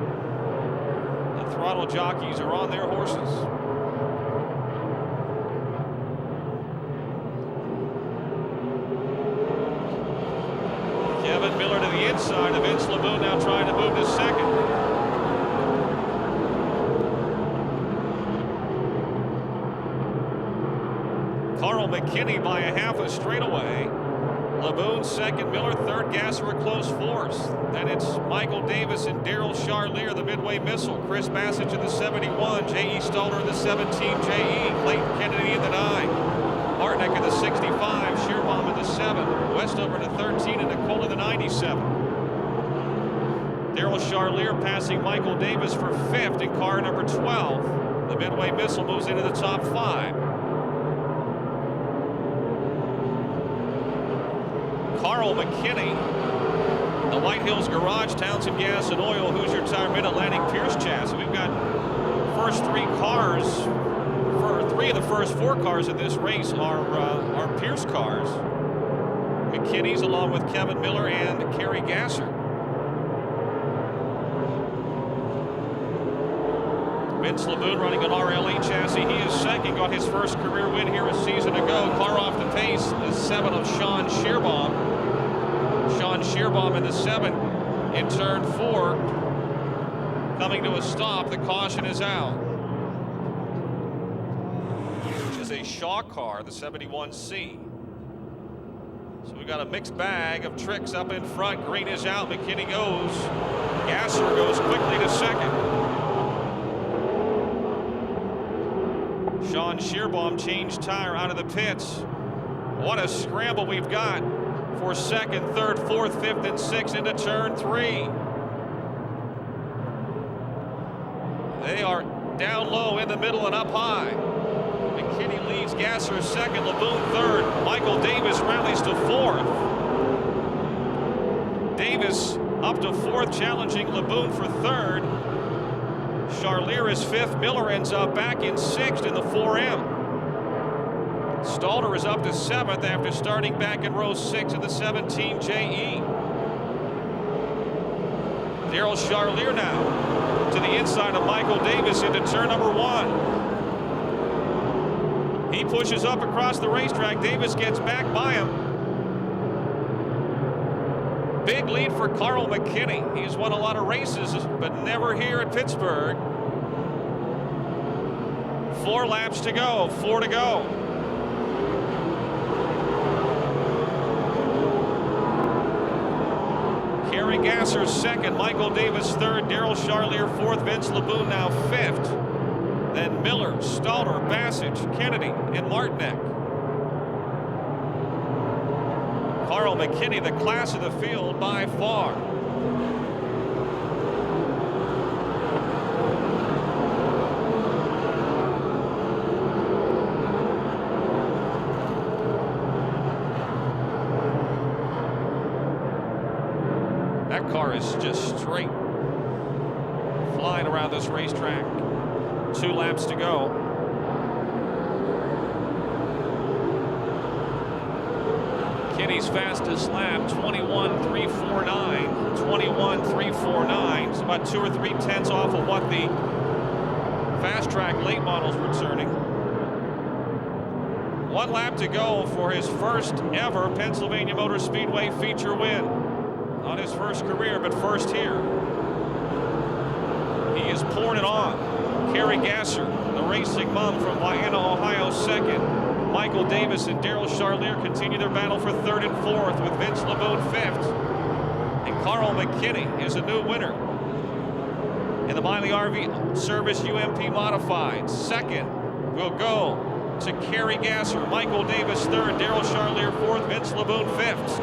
the throttle jockeys are on their horses. LeBoon now trying to move to second. Carl McKinney by a half a straightaway. LeBoon second, Miller third, Gasser a close fourth. Then it's Michael Davis and Daryl Charlier, the Midway Missile. Chris Bassett in the 71, J.E. Stalter in the 17, J.E. Clayton Kennedy in the 9. Martinick in the 65, Shearbaum in the 7. Westover in the 13 and Nicole in the 97. Daryl Charlier passing Michael Davis for 5th in car number 12. The Midway Missile moves into the top 5. Carl McKinney, the White Hills Garage, Townsend Gas and Oil, Hoosier Tire, Mid-Atlantic, Pierce Chassis. We've got first 3 cars. For 3 of the first 4 cars in this race are Pierce cars. McKinney's along with Kevin Miller and Kerry Gasser. Vince LeBoon running an RLE chassis. He is second, got his first career win here a season ago. Car off the pace is 7 of Sean Shearbaum. Sean Shearbaum in the 7 in turn 4. Coming to a stop, the caution is out. Which is a Shaw car, the 71C. So we've got a mixed bag of tricks up in front. Green is out, McKinney goes. Gasser goes quickly to second. Sean Shearbaum changed tire out of the pits. What a scramble we've got for second, third, fourth, fifth, and sixth into turn 3. They are down low, in the middle, and up high. McKinney leads, Gasser second, LeBoon third. Michael Davis rallies to 4th. Davis up to 4th, challenging LeBoon for 3rd. Charlier is 5th. Miller ends up back in 6th in the 4M. Stalter is up to 7th after starting back in row 6 in the 17 JE. Daryl Charlier now to the inside of Michael Davis into turn number 1. He pushes up across the racetrack. Davis gets back by him. Big lead for Carl McKinney. He's won a lot of races, but never here at Pittsburgh. 4 laps to go, 4 to go. Kerry Gasser second, Michael Davis third, Daryl Charlier 4th, Vince LeBoon now 5th. Then Miller, Stalter, Bassett, Kennedy, and Martinick. Carl McKinney, the class of the field by far. That car is just straight flying around this racetrack. 2 laps to go. Kenny's fastest lap, 21.349. 21.349. It's about 2 or 3 tenths off of what the fast track late models were turning. 1 lap to go for his first ever Pennsylvania Motor Speedway feature win. Not his first career, but first here. He is pouring it on. Kerry Gasser, the racing mom from Vienna, Ohio, second. Michael Davis and Daryl Charlier continue their battle for 3rd and 4th, with Vince LeBoon 5th. And Carl McKinney is a new winner in the Miley RV Service UMP Modified. Second will go to Kerry Gasser, Michael Davis 3rd, Daryl Charlier 4th, Vince LeBoon 5th.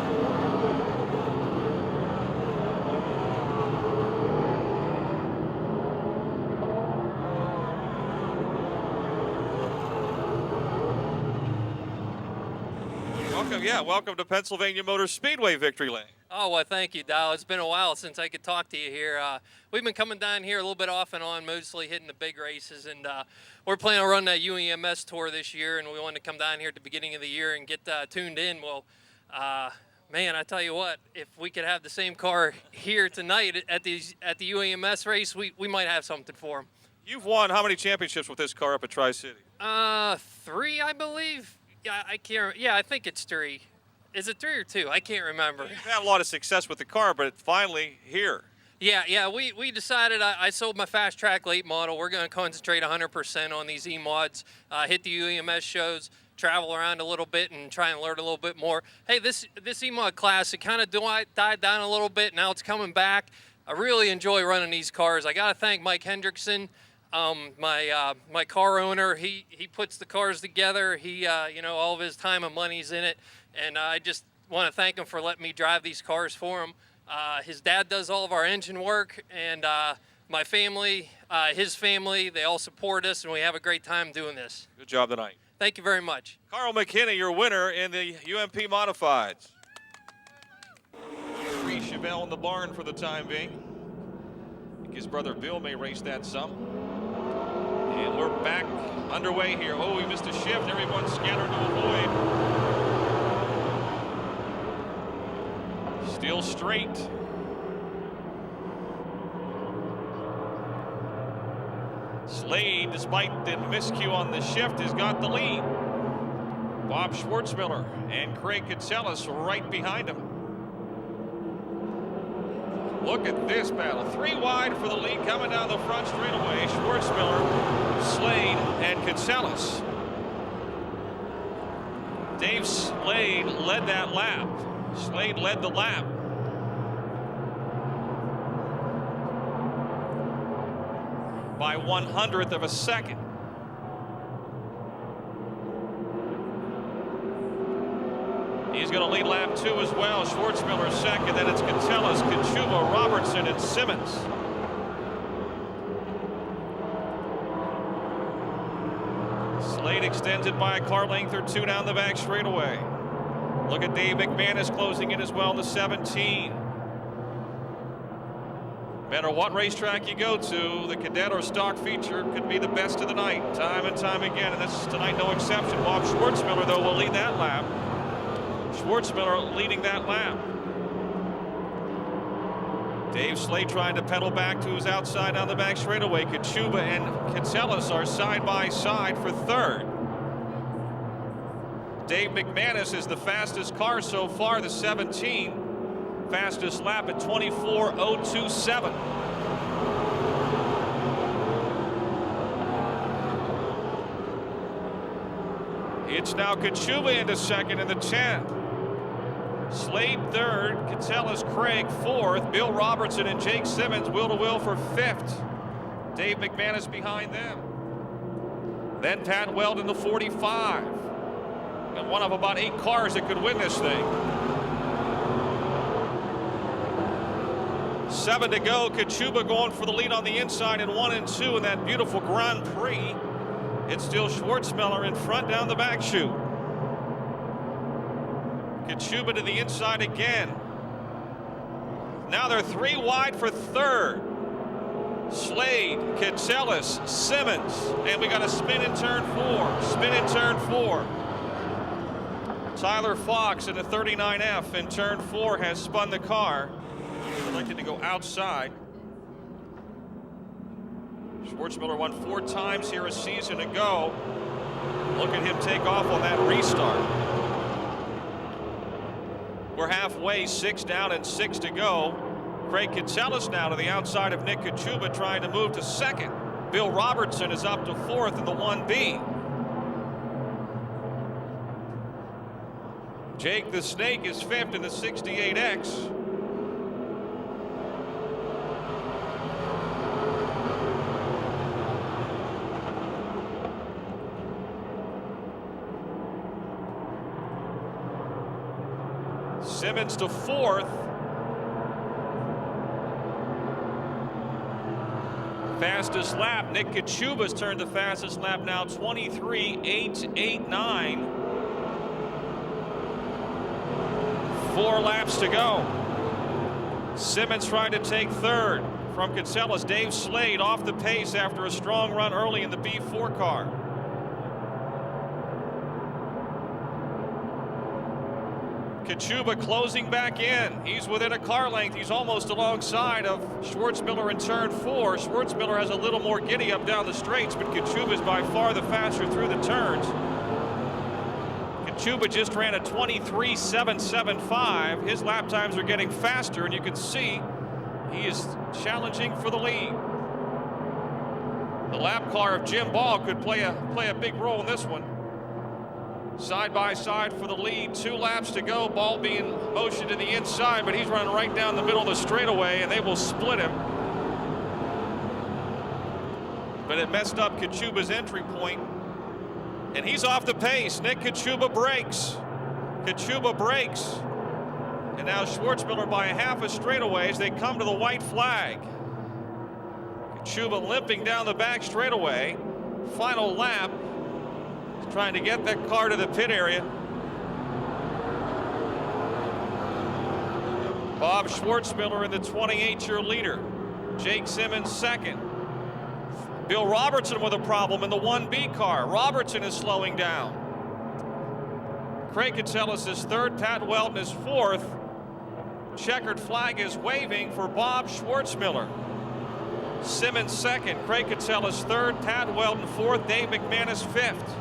Welcome to Pennsylvania Motor Speedway Victory Lane. Oh, well, thank you, Dow. It's been a while since I could talk to you here. We've been coming down here a little bit off and on, mostly hitting the big races, and we're planning on running that UEMS tour this year, and we wanted to come down here at the beginning of the year and get tuned in. Well, man, I tell you what, if we could have the same car here tonight at the UEMS race, we might have something for them. You've won how many championships with this car up at Tri-City? 3, I believe. Yeah, I can't. Yeah, I think it's 3. Is it 3 or 2? I can't remember. You've had a lot of success with the car, but it's finally here. Yeah, we decided I sold my Fast Track late model. We're going to concentrate 100% on these E-mods, hit the UEMS shows, travel around a little bit and try and learn a little bit more. Hey, this E-mod class, it kind of died down a little bit. Now it's coming back. I really enjoy running these cars. I got to thank Mike Hendrickson, my car owner. He puts the cars together. He, all of his time and money's in it. And I just want to thank him for letting me drive these cars for him. His dad does all of our engine work, and my family, his family, they all support us, and we have a great time doing this. Good job tonight. Thank you very much. Carl McKinney, your winner in the UMP Modifieds. Free Chevelle in the barn for the time being. I think his brother Bill may race that some. And we're back underway here. Oh, we missed a shift. Everyone scattered to avoid. Still straight. Slade, despite the miscue on the shift, has got the lead. Bob Schwartzmiller and Craig Katselis right behind him. Look at this battle. 3 wide for the lead coming down the front straightaway. Schwartzmiller, Slade, and Katselis. Dave Slade led that lap. Slade led the lap. By 1/100th of a second. He's going to lead lap 2 as well. Schwartzmiller second, then it's Katselis, Kachuba, Robertson, and Simmons. Slade extends it by a car length or 2 down the back straightaway. Look at Dave McManus closing in as well to 17. No matter what racetrack you go to, the cadet or stock feature could be the best of the night, time and time again, and this is tonight no exception. Bob Schwartzmiller, though, will lead that lap. Schwartzmiller leading that lap. Dave Slade trying to pedal back to his outside on the back straightaway. Kachuba and Katselis are side by side for 3rd. Dave McManus is the fastest car so far, the 17. Fastest lap at 24:027. It's now Kachuba into second in the 10. Slade 3rd, Katselis, Craig 4th, Bill Robertson and Jake Simmons wheel to wheel for 5th. Dave McManus behind them. Then Pat Weld in the 45. And one of about 8 cars that could win this thing. 7 to go. Kachuba going for the lead on the inside in 1 and 2 in that beautiful Grand Prix. It's still Schwartzmiller in front down the back chute. Kachuba to the inside again. Now they're 3 wide for 3rd. Slade, Katselis, Simmons, and we got a spin in turn 4. Spin in turn 4. Tyler Fox in the 39F in turn 4 has spun the car. Elected to go outside. Schwartzmiller won 4 times here a season ago. Look at him take off on that restart. We're halfway, 6 down and 6 to go. Craig Katselis now to the outside of Nick Kachuba trying to move to 2nd. Bill Robertson is up to 4th in the 1B. Jake the Snake is 5th in the 68X. Simmons to 4th. Fastest lap, Nick Kachuba's turned the fastest lap now, 23.889. 4 laps to go. Simmons trying to take 3rd from Katselis. Dave Slade off the pace after a strong run early in the B4 car. Kachuba closing back in. He's within a car length. He's almost alongside of Schwartzmiller in turn 4. Schwartzmiller has a little more giddy up down the straights, but Kachuba is by far the faster through the turns. Kachuba just ran a 23.775. His lap times are getting faster, and you can see he is challenging for the lead. The lap car of Jim Ball could play a big role in this one. Side by side for the lead, 2 laps to go. Ball being motioned to the inside, but he's running right down the middle of the straightaway, and they will split him. But it messed up Kachuba's entry point, and he's off the pace. Nick Kachuba breaks. Kachuba breaks. And now Schwartzmiller by a half a straightaway as they come to the white flag. Kachuba limping down the back straightaway. Final lap. He's trying to get that car to the pit area. Bob Schwartzmiller in the 28-year leader. Jake Simmons second. Bill Robertson with a problem in the 1B car. Robertson is slowing down. Craig Catellus is third. Pat Weldon is fourth. Checkered flag is waving for Bob Schwartzmiller. Simmons second. Craig Catellus third. Pat Weldon fourth. Dave McManus fifth.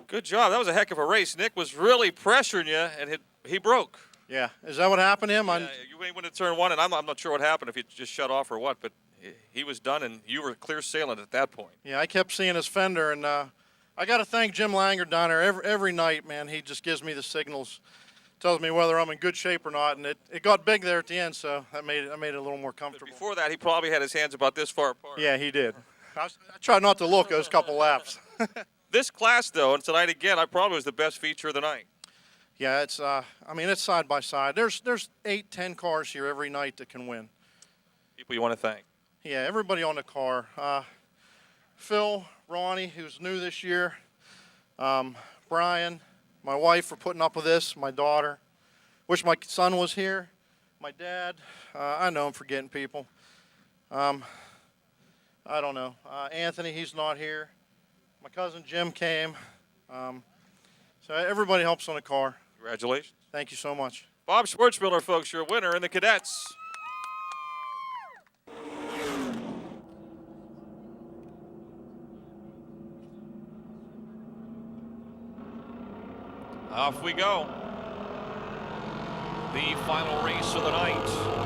Good job. That was a heck of a race. Nick was really pressuring you, and he broke. Yeah, is that what happened to him? Yeah, you went into turn 1, and I'm not sure what happened, if he just shut off or what, but he was done, and you were clear sailing at that point. Yeah, I kept seeing his fender, and I got to thank Jim Langer down there every night, man. He just gives me the signals, tells me whether I'm in good shape or not, and it got big there at the end, so that made it a little more comfortable. But before that, he probably had his hands about this far apart. Yeah, he did. I tried not to look those couple laps. This class, though, and tonight again, I probably was the best feature of the night. Yeah, it's it's side by side. There's 8-10 cars here every night that can win. People you want to thank. Yeah, everybody on the car. Phil, Ronnie, who's new this year, Brian, my wife for putting up with this, my daughter. Wish my son was here. My dad. I know I'm forgetting people. I don't know. Anthony, he's not here. My cousin Jim came. So everybody helps on the car. Congratulations. Thank you so much. Bob Schwartzmiller, folks, your winner in the cadets. Off we go. The final race of the night.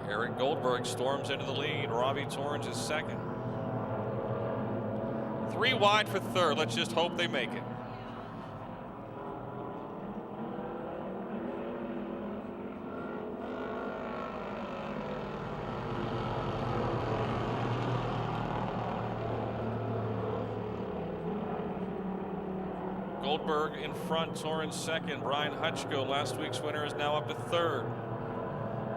Eric Goldberg storms into the lead. Robbie Torrens is second. 3 wide for third. Let's just hope they make it. Goldberg in front, Torrens second. Brian Hutchko, last week's winner, is now up to third.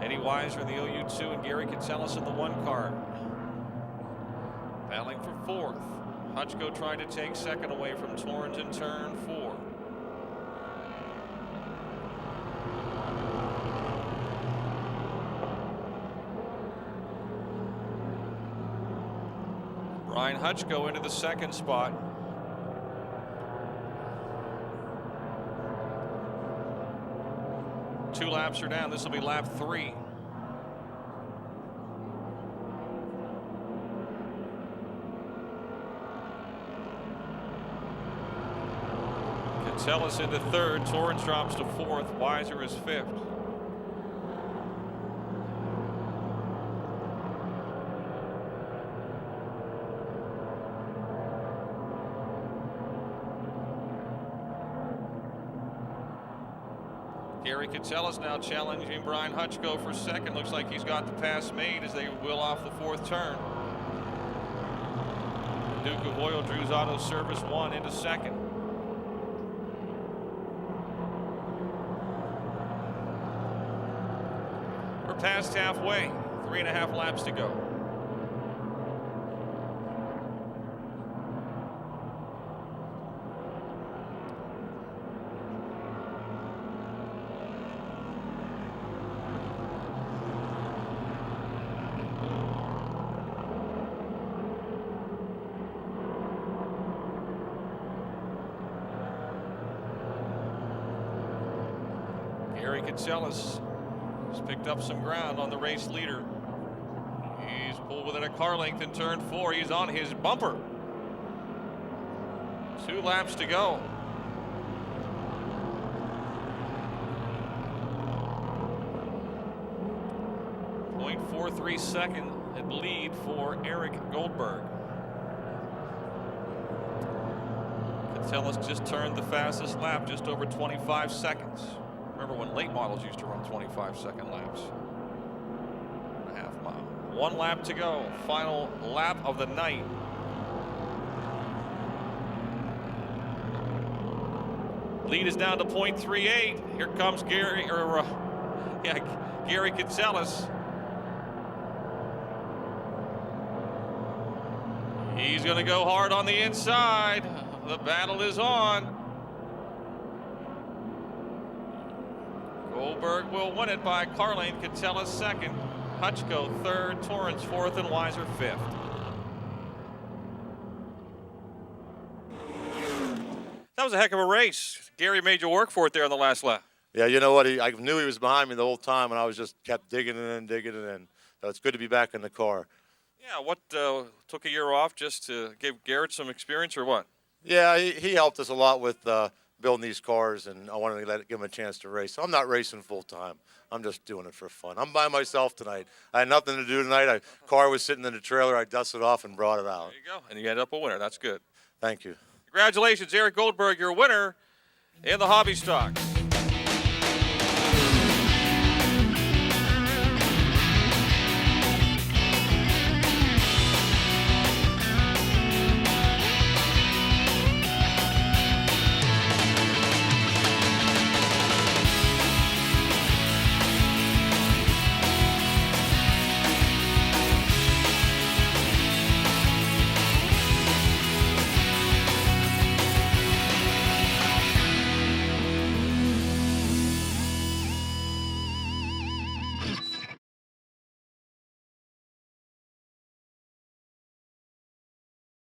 Eddie Weiser in the OU2 and Gary Catellus in the 1 car. Battling for fourth. Hutchko tried to take second away from Torrens in turn 4. Brian Hutchko into the 2nd spot. Two laps are down. This will be lap 3. Catellus into 3rd. Torrens drops to 4th. Weiser is 5th. Gary Catellus now challenging Brian Hutchko for second. Looks like he's got the pass made as they wheel off the 4th turn. Duke of Oil Drew's Auto Service 1 into second. We're past halfway. 3.5 laps to go. Kitselis has picked up some ground on the race leader. He's pulled within a car length in turn 4. He's on his bumper. 2 laps to go. .43 second lead for Eric Goldberg. Kitselis just turned the fastest lap, just over 25 seconds. Remember when late models used to run 25-second laps? A half mile. 1 lap to go. Final lap of the night. Lead is down to .38. Here comes Gary Kitselis. He's going to go hard on the inside. The battle is on. Goldberg will win it by car length. Kitselis second. Hutchko third. Torrance fourth. And Weiser fifth. That was a heck of a race. Gary made you work for it there on the last lap. Yeah, you know what? I knew he was behind me the whole time, and I was just kept digging it in, digging it in. So it's good to be back in the car. Yeah, what took a year off just to give Garrett some experience or what? Yeah, he helped us a lot with building these cars, and I wanted to give him a chance to race. So I'm not racing full time. I'm just doing it for fun. I'm by myself tonight. I had nothing to do tonight. Car was sitting in the trailer. I dusted it off and brought it out. There you go. And you ended up a winner. That's good. Thank you. Congratulations, Eric Goldberg, your winner in the Hobby Stock.